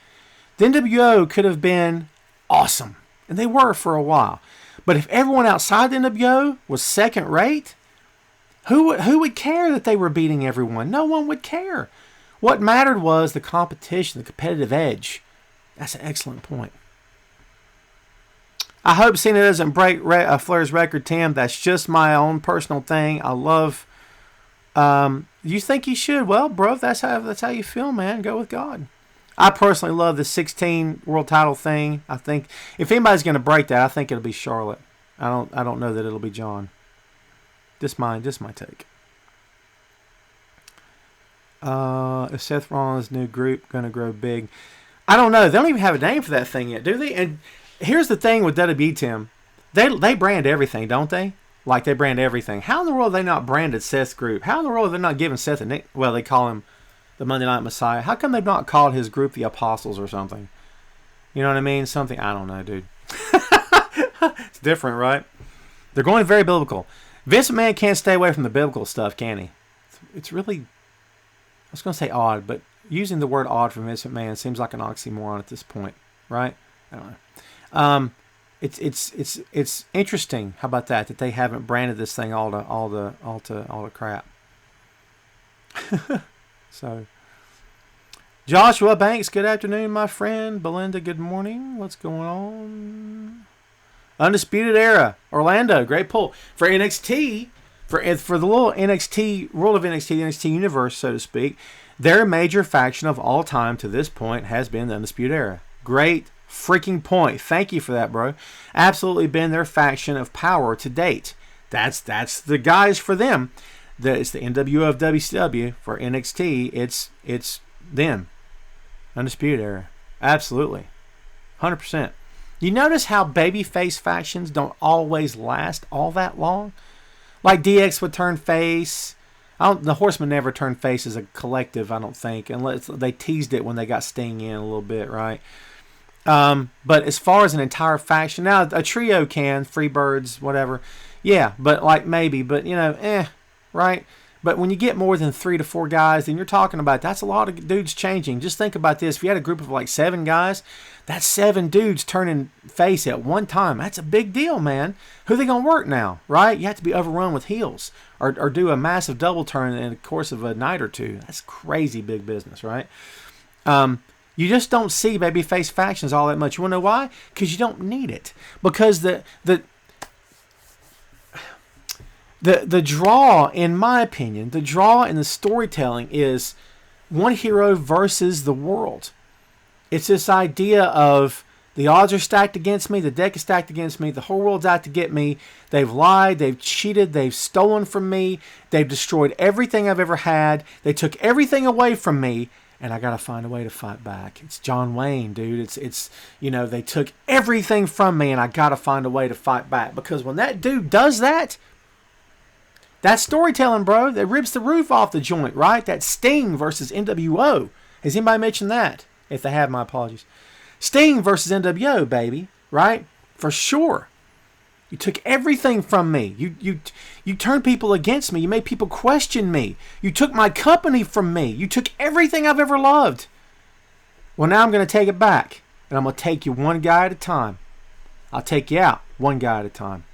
The NWO could have been awesome. And they were for a while. But if everyone outside the NWO was second rate, who would care that they were beating everyone? No one would care. What mattered was the competition, the competitive edge. That's an excellent point. I hope Cena doesn't break Flair's record, Tim. That's just my own personal thing. I love... you think he should? Well, bro, if that's how you feel, man. Go with God. I personally love the 16 world title thing. I think if anybody's going to break that, I think it'll be Charlotte. I don't know that it'll be John. Just my take. Is Seth Rollins' new group going to grow big? I don't know. They don't even have a name for that thing yet, do they? And here's the thing with WWE, Tim. They brand everything, don't they? Like they brand everything. How in the world have they not branded Seth's group? How in the world are they not giving Seth a nick? Well, they call him the Monday Night Messiah. How come they've not called his group the Apostles or something? You know what I mean? Something, I don't know, dude. It's different, right? They're going very biblical. Vince McMahon can't stay away from the biblical stuff, can he? It's really, I was going to say odd, but using the word odd for Vince McMahon seems like an oxymoron at this point, right? I don't know. It's interesting. How about that they haven't branded this thing all the crap. So, Joshua Banks, good afternoon, my friend. Belinda, good morning. What's going on? Undisputed Era, Orlando, great pull for NXT. For the little NXT world of NXT, the NXT universe, so to speak, their major faction of all time to this point has been the Undisputed Era. Great freaking point. Thank you for that, bro. Absolutely been their faction of power to date. That's the guys for them. It's the NWO of WCW. For NXT, it's them. Undisputed Era. Absolutely. 100%. You notice how babyface factions don't always last all that long? Like DX would turn face. The Horsemen never turned face as a collective, I don't think. Unless they teased it when they got Sting in a little bit, right? But as far as an entire faction, now a trio can, Freebirds, whatever. Yeah, but like maybe, but right? But when you get more than 3 to 4 guys, then you're talking about, that's a lot of dudes changing. Just think about this. If you had a group of like 7 guys, that's 7 dudes turning face at one time. That's a big deal, man. Who are they going to work now, right? You have to be overrun with heels or do a massive double turn in the course of a night or two. That's crazy big business, right? You just don't see babyface factions all that much. You want to know why? Because you don't need it. Because the draw, in my opinion, the draw in the storytelling is one hero versus the world. It's this idea of the odds are stacked against me, the deck is stacked against me, the whole world's out to get me. They've lied, they've cheated, they've stolen from me, they've destroyed everything I've ever had, they took everything away from me, and I got to find a way to fight back. It's John Wayne, dude. It's they took everything from me, and I got to find a way to fight back. Because when that dude does that, that's storytelling, bro. That rips the roof off the joint, right? That Sting versus NWO. Has anybody mentioned that? If they have, my apologies. Sting versus NWO, baby, right? For sure. You took everything from me. You turned people against me. You made people question me. You took my company from me. You took everything I've ever loved. Well, now I'm going to take it back. And I'm going to take you one guy at a time. I'll take you out one guy at a time.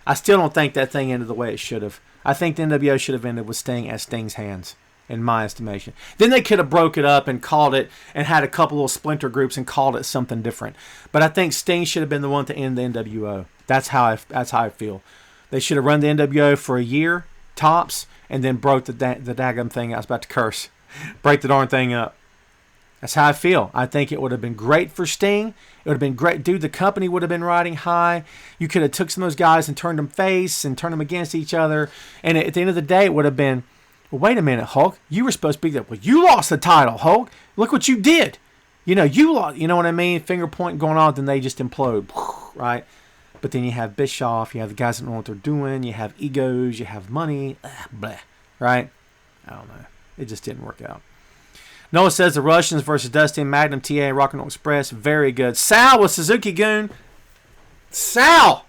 I still don't think that thing ended the way it should have. I think the NWO should have ended with Sting at Sting's hands, in my estimation. Then they could have broke it up and called it, and had a couple of splinter groups and called it something different. But I think Sting should have been the one to end the NWO. That's how I feel. They should have run the NWO for a year, tops, and then broke the daggum thing. I was about to curse. Break the darn thing up. That's how I feel. I think it would have been great for Sting. It would have been great. Dude, the company would have been riding high. You could have took some of those guys and turned them face and turned them against each other. And at the end of the day, it would have been, well, wait a minute, Hulk. You were supposed to be there. Well, you lost the title, Hulk. Look what you did. You lost. You know what I mean? Finger pointing going on, then they just implode, right? But then you have Bischoff. You have the guys that know what they're doing. You have egos. You have money. Blah, right? I don't know. It just didn't work out. Noah says the Russians versus Dusty and Magnum TA Rock and Roll Express. Very good. Sal with Suzuki Goon. Sal,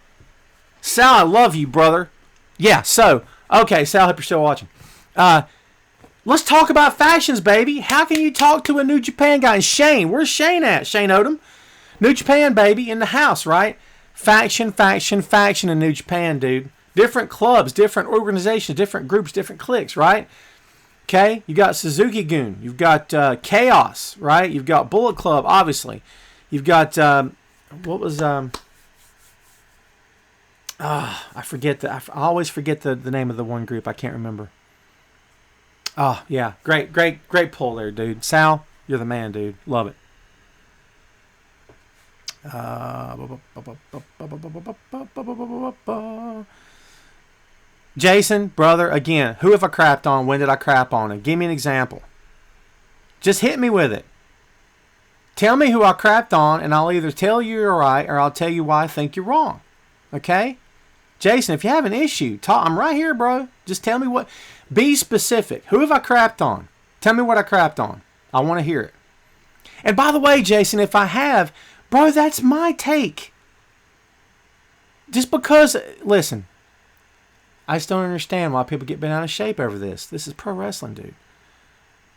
I love you, brother. Yeah, so, okay, Sal, hope you're still watching. Let's talk about factions, baby. How can you talk to a New Japan guy? And Shane, where's Shane at? Shane Odom. New Japan, baby, in the house, right? Faction in New Japan, dude. Different clubs, different organizations, different groups, different cliques, right? Okay, you got Suzuki Goon. You've got Chaos, right? You've got Bullet Club, obviously. You've got, I forget I always forget the name of the one group. I can't remember. Oh, yeah. Great pull there, dude. Sal, you're the man, dude. Love it. Jason, brother, again, who have I crapped on? When did I crap on him? Give me an example. Just hit me with it. Tell me who I crapped on, and I'll either tell you you're right or I'll tell you why I think you're wrong. Okay? Jason, if you have an issue, I'm right here, bro. Just tell me what. Be specific. Who have I crapped on? Tell me what I crapped on. I want to hear it. And by the way, Jason, if I have, bro, that's my take. Just because, listen, I just don't understand why people get bent out of shape over this. This is pro wrestling, dude.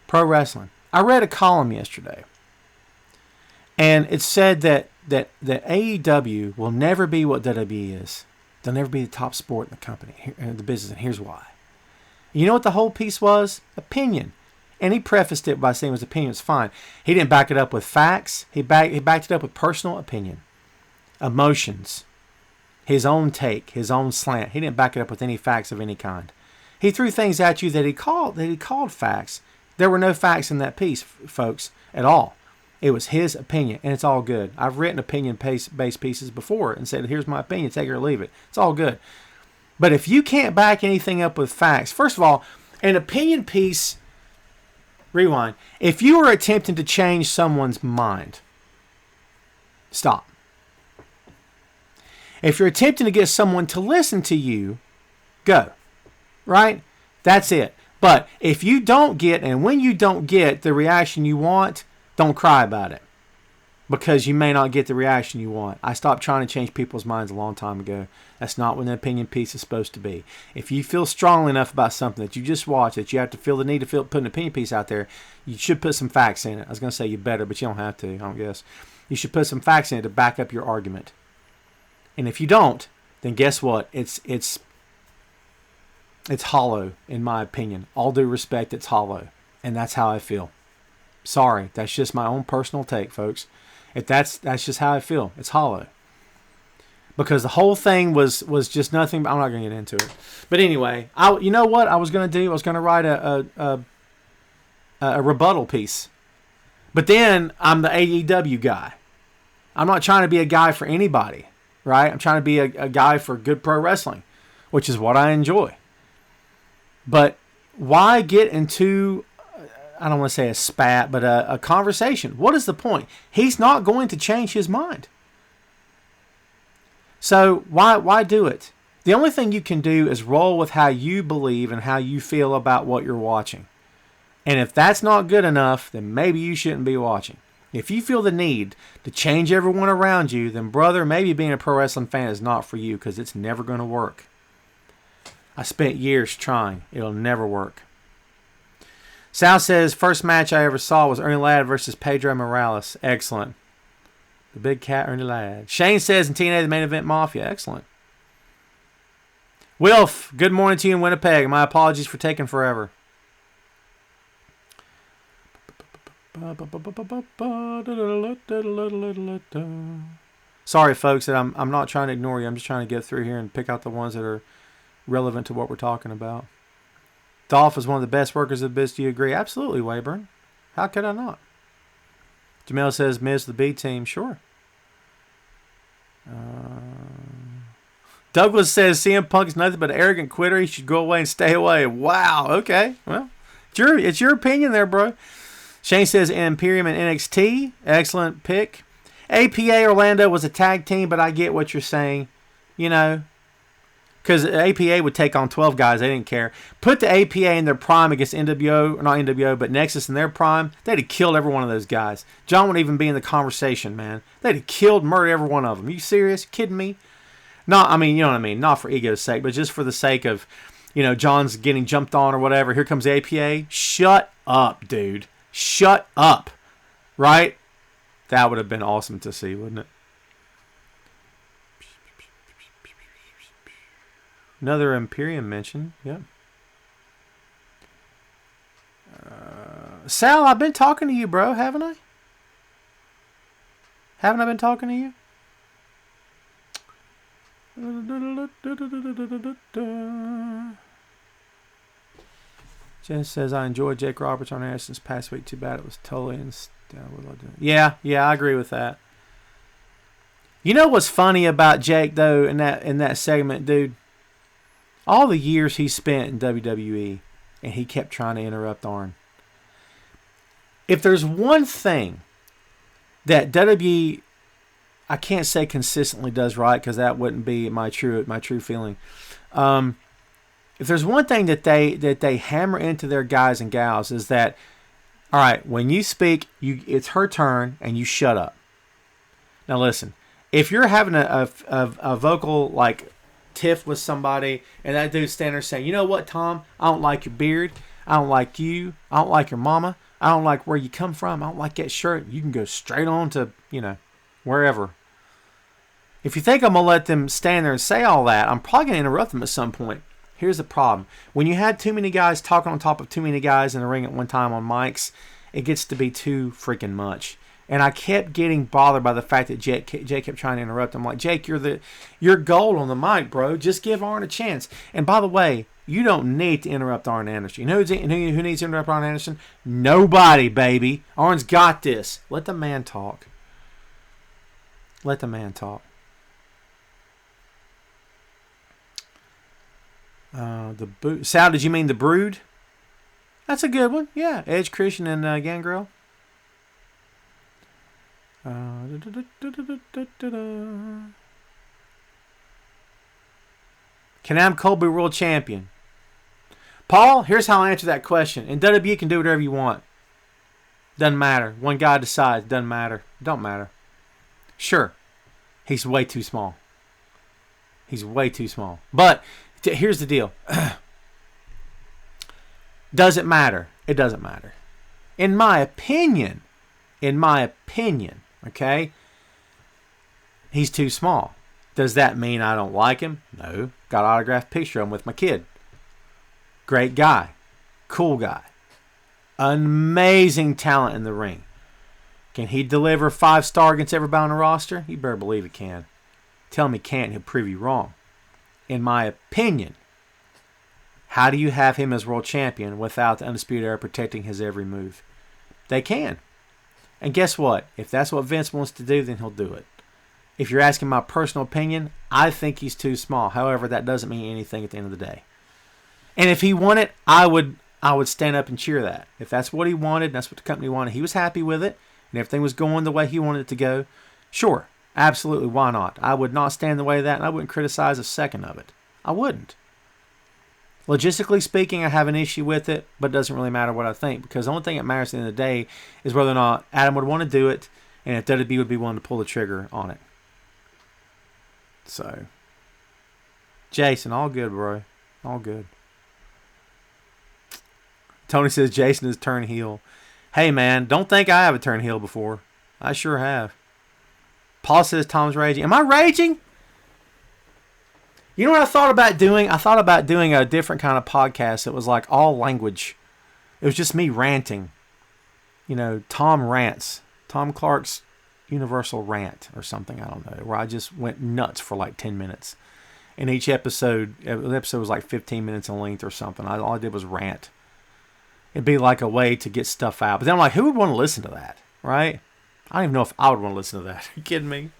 Pro wrestling. I read a column yesterday, and it said that AEW will never be what WWE is. They'll never be the top sport in the company, in the business, and here's why. You know what the whole piece was? Opinion. And he prefaced it by saying his opinion was fine. He didn't back it up with facts. He backed it up with personal opinion, emotions, his own take, his own slant. He didn't back it up with any facts of any kind. He threw things at you that he called facts. There were no facts in that piece, folks, at all. It was his opinion, and it's all good. I've written opinion-based pieces before and said, here's my opinion, take it or leave it. It's all good. But if you can't back anything up with facts, first of all, an opinion piece, rewind, if you are attempting to change someone's mind, stop. If you're attempting to get someone to listen to you, go. Right? That's it. But if you don't get, and when you don't get the reaction you want, don't cry about it. Because you may not get the reaction you want. I stopped trying to change people's minds a long time ago. That's not what an opinion piece is supposed to be. If you feel strongly enough about something that you just watch, that you have to feel the need to put an opinion piece out there, you should put some facts in it. I was going to say you better, but you don't have to, I don't guess. You should put some facts in it to back up your argument. And if you don't, then guess what? It's hollow, in my opinion. All due respect, it's hollow. And that's how I feel. Sorry, that's just my own personal take, folks. If that's just how I feel. It's hollow. Because the whole thing was just nothing. I'm not going to get into it. But anyway, you know what I was going to do? I was going to write a rebuttal piece. But then I'm the AEW guy. I'm not trying to be a guy for anybody, right? I'm trying to be a guy for good pro wrestling, which is what I enjoy. But why get into, I don't want to say a spat, but a conversation? What is the point? He's not going to change his mind. So why do it? The only thing you can do is roll with how you believe and how you feel about what you're watching. And if that's not good enough, then maybe you shouldn't be watching. If you feel the need to change everyone around you, then brother, maybe being a pro wrestling fan is not for you, because it's never going to work. I spent years trying. It'll never work. Sal says, first match I ever saw was Ernie Ladd versus Pedro Morales. Excellent. The big cat Ernie Ladd. Shane says, in TNA, the main event Mafia. Excellent. Wilf, good morning to you in Winnipeg. My apologies for taking forever. Sorry, folks, that I'm not trying to ignore you. I'm just trying to get through here and pick out the ones that are relevant to what we're talking about. Dolph is one of the best workers of the biz. Do you agree? Absolutely, Wayburn. How could I not? Jamel says, Miz the B team. Sure. Douglas says, CM Punk is nothing but an arrogant quitter. He should go away and stay away. Wow. Okay. Well, it's your opinion there, bro. Shane says, Imperium and NXT. Excellent pick. APA Orlando was a tag team, but I get what you're saying. You know, because APA would take on 12 guys. They didn't care. Put the APA in their prime against NWO, or not NWO, but Nexus in their prime. They'd have killed every one of those guys. John wouldn't even be in the conversation, man. They'd have killed, murdered every one of them. Are you serious? Kidding me? Not, I mean, you know what I mean. Not for ego's sake, but just for the sake of, you know, John's getting jumped on or whatever. Here comes the APA. Shut up, dude. Shut up. Right? That would have been awesome to see, wouldn't it? Another Imperium mention. Yep. Sal, I've been talking to you, bro, haven't I? Haven't I been talking to you? Jen says, I enjoyed Jake Roberts on air since past week. Too bad it was totally Yeah, I agree with that. You know what's funny about Jake, though, in that segment, dude? All the years he spent in WWE, and he kept trying to interrupt Arn. If there's one thing that WWE, I can't say consistently does right, because that wouldn't be my true feeling. If there's one thing that they hammer into their guys and gals, is that, all right, when you speak, it's her turn, and you shut up. Now listen, if you're having a vocal like tiff with somebody, and that dude's standing there saying, you know what, Tom, I don't like your beard, I don't like you, I don't like your mama, I don't like where you come from, I don't like that shirt, you can go straight on to, you know, wherever. If you think I'm going to let them stand there and say all that, I'm probably going to interrupt them at some point. Here's the problem. When you had too many guys talking on top of too many guys in the ring at one time on mics, it gets to be too freaking much. And I kept getting bothered by the fact that Jake kept trying to interrupt. I'm like, Jake, you're gold on the mic, bro. Just give Arn a chance. And by the way, you don't need to interrupt Arn Anderson. You know who needs to interrupt Arn Anderson? Nobody, baby. Arn's got this. Let the man talk. Let the man talk. Sal, did you mean the Brood? That's a good one. Yeah, Edge, Christian, and Gangrel. Can Adam Cole be world champion? Paul, here's how I answer that question. In WWE, you can do whatever you want. Doesn't matter. One guy decides. Doesn't matter. Don't matter. Sure, he's way too small. He's way too small. But here's the deal. Does it matter? It doesn't matter. In my opinion, okay, he's too small. Does that mean I don't like him? No. Got an autographed picture of him with my kid. Great guy. Cool guy. Amazing talent in the ring. Can he deliver 5-star against everybody on the roster? You better believe he can. Tell me he can't, he'll prove you wrong. In my opinion, how do you have him as world champion without the Undisputed Era protecting his every move? They can. And guess what? If that's what Vince wants to do, then he'll do it. If you're asking my personal opinion, I think he's too small. However, that doesn't mean anything at the end of the day. And if he won it, I would stand up and cheer that. If that's what he wanted, that's what the company wanted, he was happy with it, and everything was going the way he wanted it to go, sure, absolutely, why not? I would not stand in the way of that, and I wouldn't criticize a second of it. I wouldn't. Logistically speaking, I have an issue with it, but it doesn't really matter what I think, because the only thing that matters at the end of the day is whether or not Adam would want to do it, and if WWE would be willing to pull the trigger on it. So, Jason, all good, bro. All good. Tony says Jason has turned heel. Hey, man, don't think I haven't turned heel before. I sure have. Paul says Tom's raging. Am I raging? You know what I thought about doing? I thought about doing a different kind of podcast that was like all language. It was just me ranting. You know, Tom rants. Tom Clark's Universal Rant or something, I don't know, where I just went nuts for like 10 minutes. And each episode, the episode was like 15 minutes in length or something. All I did was rant. It'd be like a way to get stuff out. But then I'm like, who would want to listen to that, right? I don't even know if I would want to listen to that. Are you kidding me?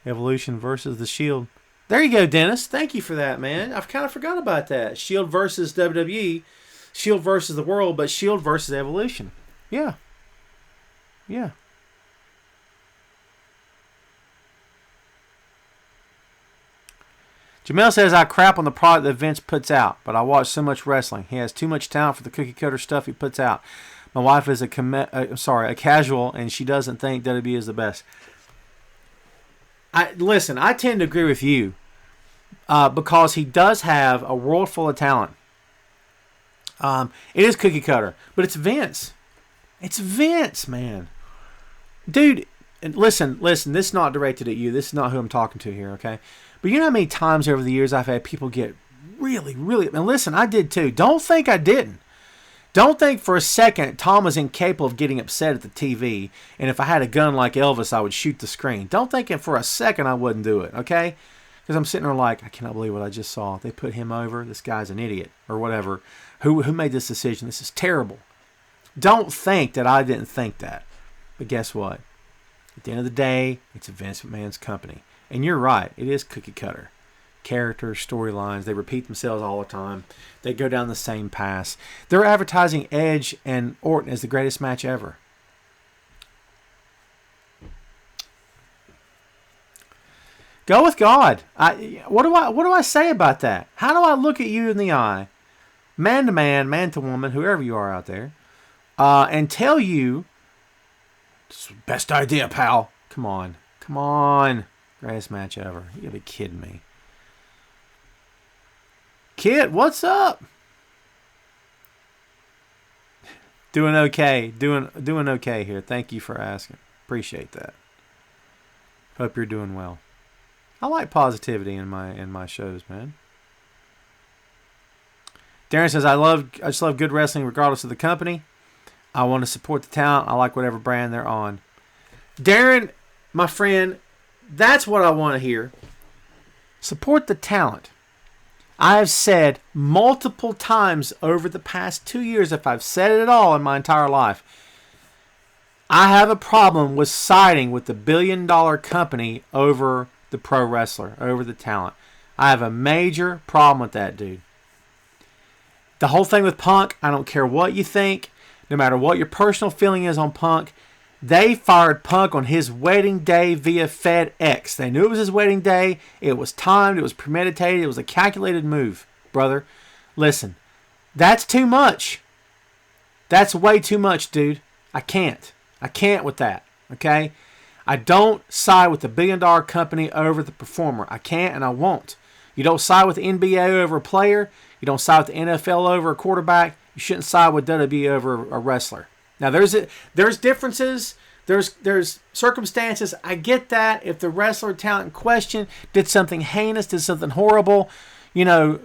Evolution versus the Shield. There you go, Dennis. Thank you for that, man. I've kind of forgot about that. Shield versus WWE. Shield versus the world, but Shield versus Evolution. Yeah. Yeah. Jamel says, I crap on the product that Vince puts out, but I watch so much wrestling. He has too much talent for the cookie cutter stuff he puts out. My wife is a casual, and she doesn't think WWE is the best. Listen, I tend to agree with you because he does have a world full of talent. It is cookie cutter, but it's Vince. It's Vince, man. Dude, and listen, this is not directed at you. This is not who I'm talking to here, okay? But you know how many times over the years I've had people get really, and listen, I did too. Don't think I didn't. Don't think for a second Tom was incapable of getting upset at the TV, and if I had a gun like Elvis, I would shoot the screen. Don't think for a second I wouldn't do it, okay? Because I'm sitting there like, I cannot believe what I just saw. They put him over. This guy's an idiot, or whatever. Who made this decision? This is terrible. Don't think that I didn't think that. But guess what? At the end of the day, it's a Vince McMahon's company. And you're right, it is cookie cutter. Characters, storylines, they repeat themselves all the time. They go down the same paths. They're advertising Edge and Orton as the greatest match ever. Go with God. What do I say about that? How do I look at you in the eye, man to man, man to woman, whoever you are out there, and tell you, this is the best idea, pal. Come on. Greatest match ever. You gotta be kidding me. Kid, what's up? Doing okay. Doing okay here. Thank you for asking. Appreciate that. Hope you're doing well. I like positivity in my shows, man. Darren says, I just love good wrestling regardless of the company. I want to support the talent. I like whatever brand they're on. Darren, my friend, that's what I want to hear. Support the talent. I have said multiple times over the past 2 years, if I've said it at all in my entire life, I have a problem with siding with the billion-dollar company over the pro wrestler, over the talent. I have a major problem with that, dude. The whole thing with Punk, I don't care what you think, no matter what your personal feeling is on Punk, they fired Punk on his wedding day via FedEx. They knew it was his wedding day. It was timed. It was premeditated. It was a calculated move, brother. Listen, that's too much. That's way too much, dude. I can't with that, okay? I don't side with the billion-dollar company over the performer. I can't and I won't. You don't side with the NBA over a player. You don't side with the NFL over a quarterback. You shouldn't side with WWE over a wrestler. Now, there's differences. There's circumstances. I get that. If the wrestler talent in question did something heinous, did something horrible,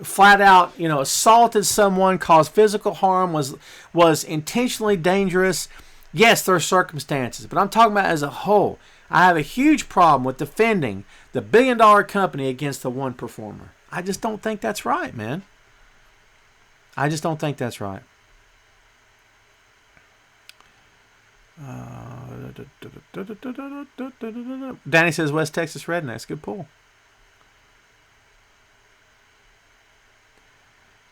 flat out, assaulted someone, caused physical harm, was intentionally dangerous, yes, there are circumstances. But I'm talking about as a whole. I have a huge problem with defending the billion-dollar company against the one performer. I just don't think that's right, man. I just don't think that's right. Danny says West Texas Rednecks. Good pull.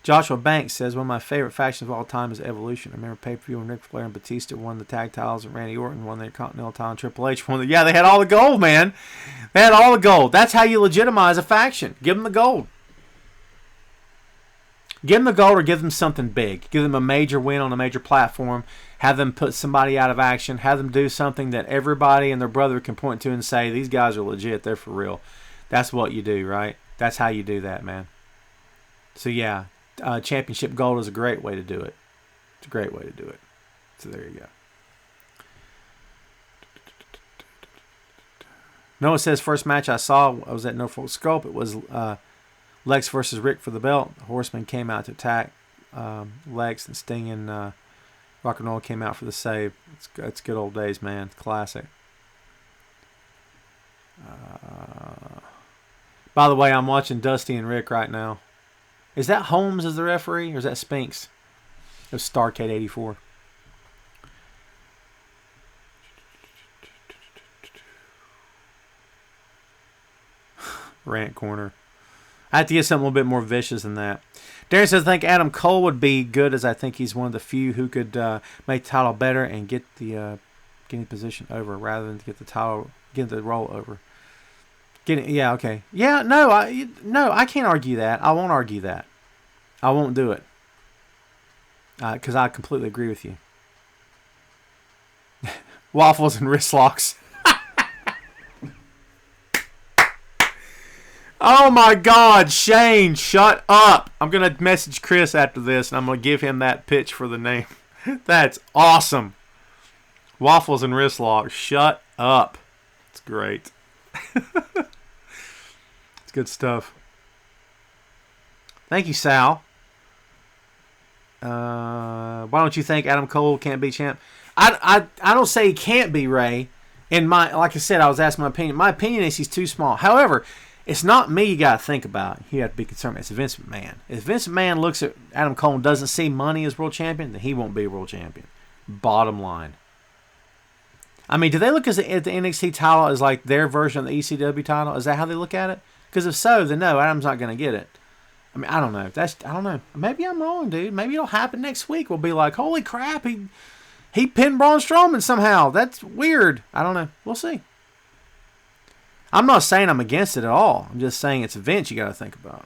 Joshua Banks says one of my favorite factions of all time is Evolution. I remember pay-per-view when Ric Flair and Batista won the tag titles and Randy Orton won the Continental title and Triple H won the... Yeah, they had all the gold, man. They had all the gold. That's how you legitimize a faction. Give them the gold. Give them the gold or give them something big. Give them a major win on a major platform. Have them put somebody out of action. Have them do something that everybody and their brother can point to and say, these guys are legit. They're for real. That's what you do, right? That's how you do that, man. So, yeah. Championship gold is a great way to do it. It's a great way to do it. So, there you go. Noah says, first match I saw, I was at Norfolk Scope. It was... Lex versus Rick for the belt. Horseman came out to attack Lex, and Sting and Rock and Roll came out for the save. It's good old days, man. It's classic. By the way, I'm watching Dusty and Rick right now. Is that Holmes as the referee, or is that Spinks? It was Starcade 84. Rant corner. I have to get something a little bit more vicious than that. Darren says, I think Adam Cole would be good, as I think he's one of the few who could make the title better and get the getting position over rather than get the role over. Yeah, okay. Yeah, no, I can't argue that. I won't argue that. I won't do it. Because I completely agree with you. Waffles and wrist locks. Oh my God, Shane, shut up. I'm going to message Chris after this and I'm going to give him that pitch for the name. That's awesome. Waffles and wrist locks, shut up. It's great. It's good stuff. Thank you, Sal. Why don't you think Adam Cole can't be champ? I don't say he can't be, Ray. Like I said, I was asking my opinion. My opinion is he's too small. However, it's not me you got to think about. You have to be concerned. It's Vince McMahon. If Vince McMahon looks at Adam Cole and doesn't see money as world champion, then he won't be world champion. Bottom line. I mean, do they look at the NXT title as like their version of the ECW title? Is that how they look at it? Because if so, then no, Adam's not going to get it. I mean, I don't know. I don't know. Maybe I'm wrong, dude. Maybe it'll happen next week. We'll be like, holy crap, he pinned Braun Strowman somehow. That's weird. I don't know. We'll see. I'm not saying I'm against it at all. I'm just saying it's events you got to think about.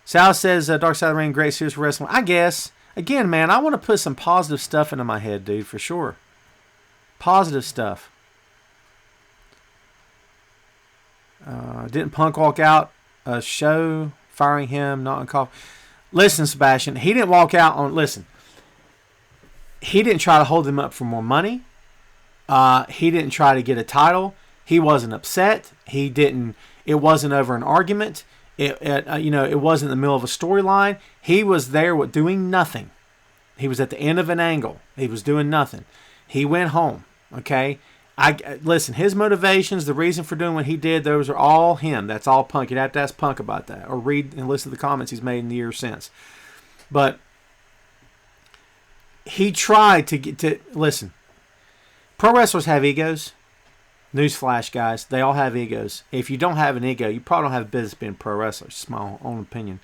Sal says, Dark Side of the Ring, great series for wrestling. I guess. Again, man, I want to put some positive stuff into my head, dude, for sure. Positive stuff. Didn't Punk walk out a show firing him, not on call? Listen, Sebastian, he didn't walk out on... Listen. He didn't try to hold him up for more money. He didn't try to get a title. He wasn't upset. He didn't. It wasn't over an argument. It wasn't in the middle of a storyline. He was there doing nothing. He was at the end of an angle. He was doing nothing. He went home. Okay. Listen. His motivations, the reason for doing what he did, those are all him. That's all Punk. You'd have to ask Punk about that, or read and listen to the comments he's made in the years since. But he tried to listen. Pro wrestlers have egos. Newsflash, guys. They all have egos. If you don't have an ego, you probably don't have business being a pro wrestler. It's my own opinion.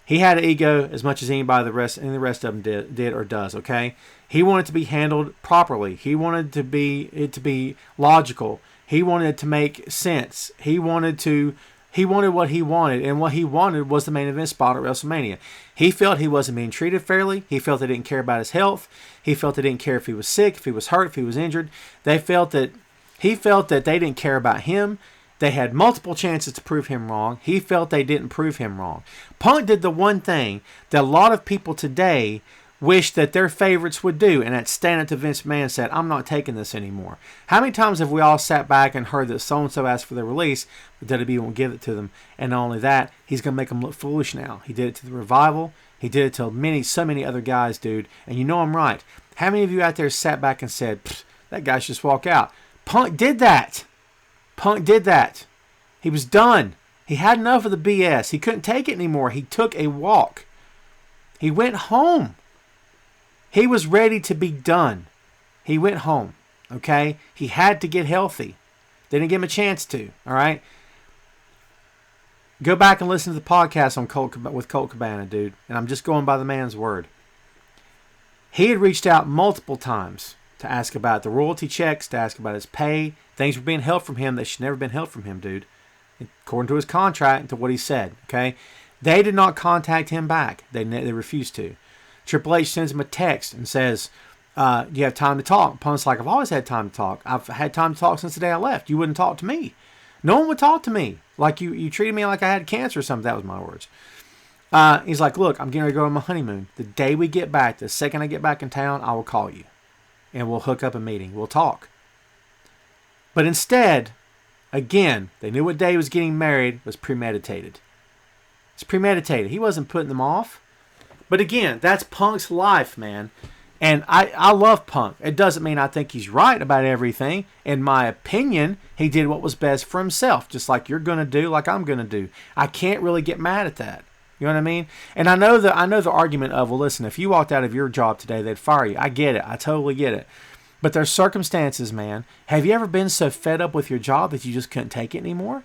He had an ego as much as anybody any of the rest of them did or does, okay? He wanted to be handled properly. He wanted it to be logical. He wanted it to make sense. He wanted what he wanted, and what he wanted was the main event spot at WrestleMania. He felt he wasn't being treated fairly. He felt they didn't care about his health. He felt they didn't care if he was sick, if he was hurt, if he was injured. He felt that they didn't care about him. They had multiple chances to prove him wrong. He felt they didn't prove him wrong. Punk did the one thing that a lot of people today wish that their favorites would do, and that's stand up to Vince McMahon and said, I'm not taking this anymore. How many times have we all sat back and heard that so-and-so asked for their release, but WWE won't give it to them? And not only that, he's going to make them look foolish now. He did it to the Revival. He did it to so many other guys, dude. And you know I'm right. How many of you out there sat back and said, that guy should just walk out? Punk did that. He was done. He had enough of the BS. He couldn't take it anymore. He took a walk. He went home. He was ready to be done. He went home. Okay? He had to get healthy. They didn't give him a chance to. All right? Go back and listen to the podcast with Colt Cabana, dude. And I'm just going by the man's word. He had reached out multiple times to ask about the royalty checks, to ask about his pay. Things were being held from him that should never been held from him, dude. According to his contract and to what he said. Okay? They did not contact him back. They refused to. Triple H sends him a text and says, do you have time to talk? Punk's like, I've always had time to talk. I've had time to talk since the day I left. You wouldn't talk to me. No one would talk to me. Like you treated me like I had cancer or something. That was my words. He's like, look, I'm getting ready to go on my honeymoon. The day we get back, the second I get back in town, I will call you. And we'll hook up a meeting. We'll talk. But instead, again, they knew what day he was getting married was premeditated. It's premeditated. He wasn't putting them off. But again, that's Punk's life, man. And I love Punk. It doesn't mean I think he's right about everything. In my opinion, he did what was best for himself, just like you're going to do, like I'm going to do. I can't really get mad at that. You know what I mean? And I know the argument of, well, listen, if you walked out of your job today, they'd fire you. I get it. I totally get it. But there's circumstances, man. Have you ever been so fed up with your job that you just couldn't take it anymore?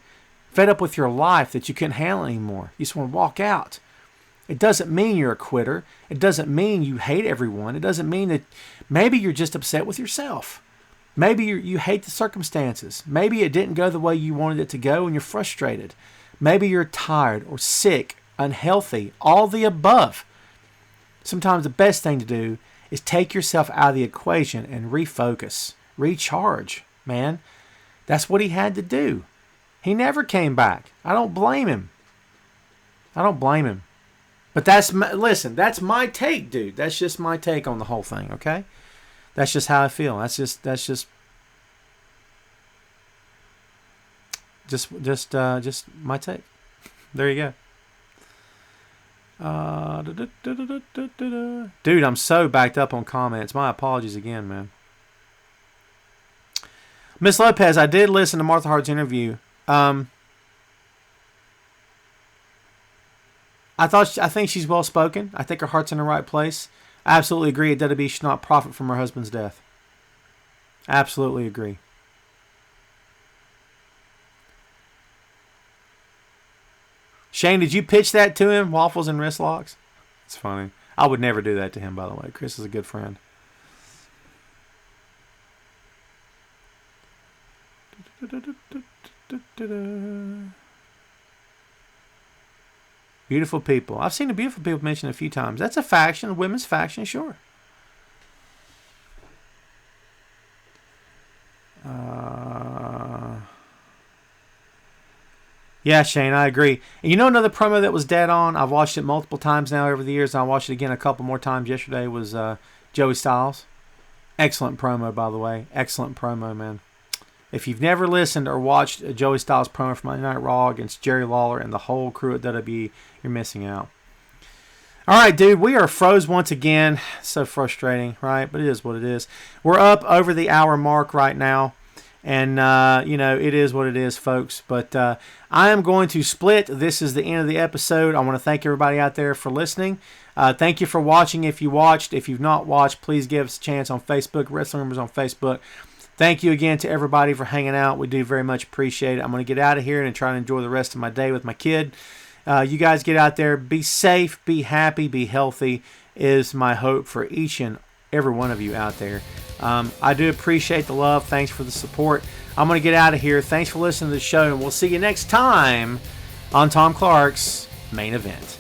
Fed up with your life that you couldn't handle it anymore? You just want to walk out. It doesn't mean you're a quitter. It doesn't mean you hate everyone. It doesn't mean that maybe you're just upset with yourself. Maybe you hate the circumstances. Maybe it didn't go the way you wanted it to go and you're frustrated. Maybe you're tired or sick, unhealthy, all the above. Sometimes the best thing to do is take yourself out of the equation and refocus, recharge, man. That's what he had to do. He never came back. I don't blame him. But that's my take, dude. That's just my take on the whole thing, okay? That's just how I feel. That's just my take. There you go. Dude, I'm so backed up on comments. My apologies again, man. Miss Lopez, I did listen to Martha Hart's interview. I think she's well spoken. I think her heart's in the right place. I absolutely agree that WWE should not profit from her husband's death. Absolutely agree. Shane, did you pitch that to him? Waffles and wrist locks? It's funny. I would never do that to him, by the way. Chris is a good friend. Beautiful people. I've seen the beautiful people mentioned a few times. That's a faction, a women's faction, sure. Yeah, Shane, I agree. And you know another promo that was dead on? I've watched it multiple times now over the years, and I watched it again a couple more times yesterday, was Joey Styles. Excellent promo, by the way. Excellent promo, man. If you've never listened or watched a Joey Styles promo from Monday Night Raw against Jerry Lawler and the whole crew at WWE, you're missing out. All right, dude, we are froze once again. So frustrating, right? But it is what it is. We're up over the hour mark right now. And, it is what it is, folks. But I am going to split. This is the end of the episode. I want to thank everybody out there for listening. Thank you for watching if you watched. If you've not watched, please give us a chance on Facebook. Wrestling Rumors on Facebook. Thank you again to everybody for hanging out. We do very much appreciate it. I'm going to get out of here and try to enjoy the rest of my day with my kid. You guys get out there. Be safe. Be happy. Be healthy is my hope for each and every one of you out there. I do appreciate the love. Thanks for the support. I'm going to get out of here. Thanks for listening to the show, and we'll see you next time on Tom Clark's Main Event.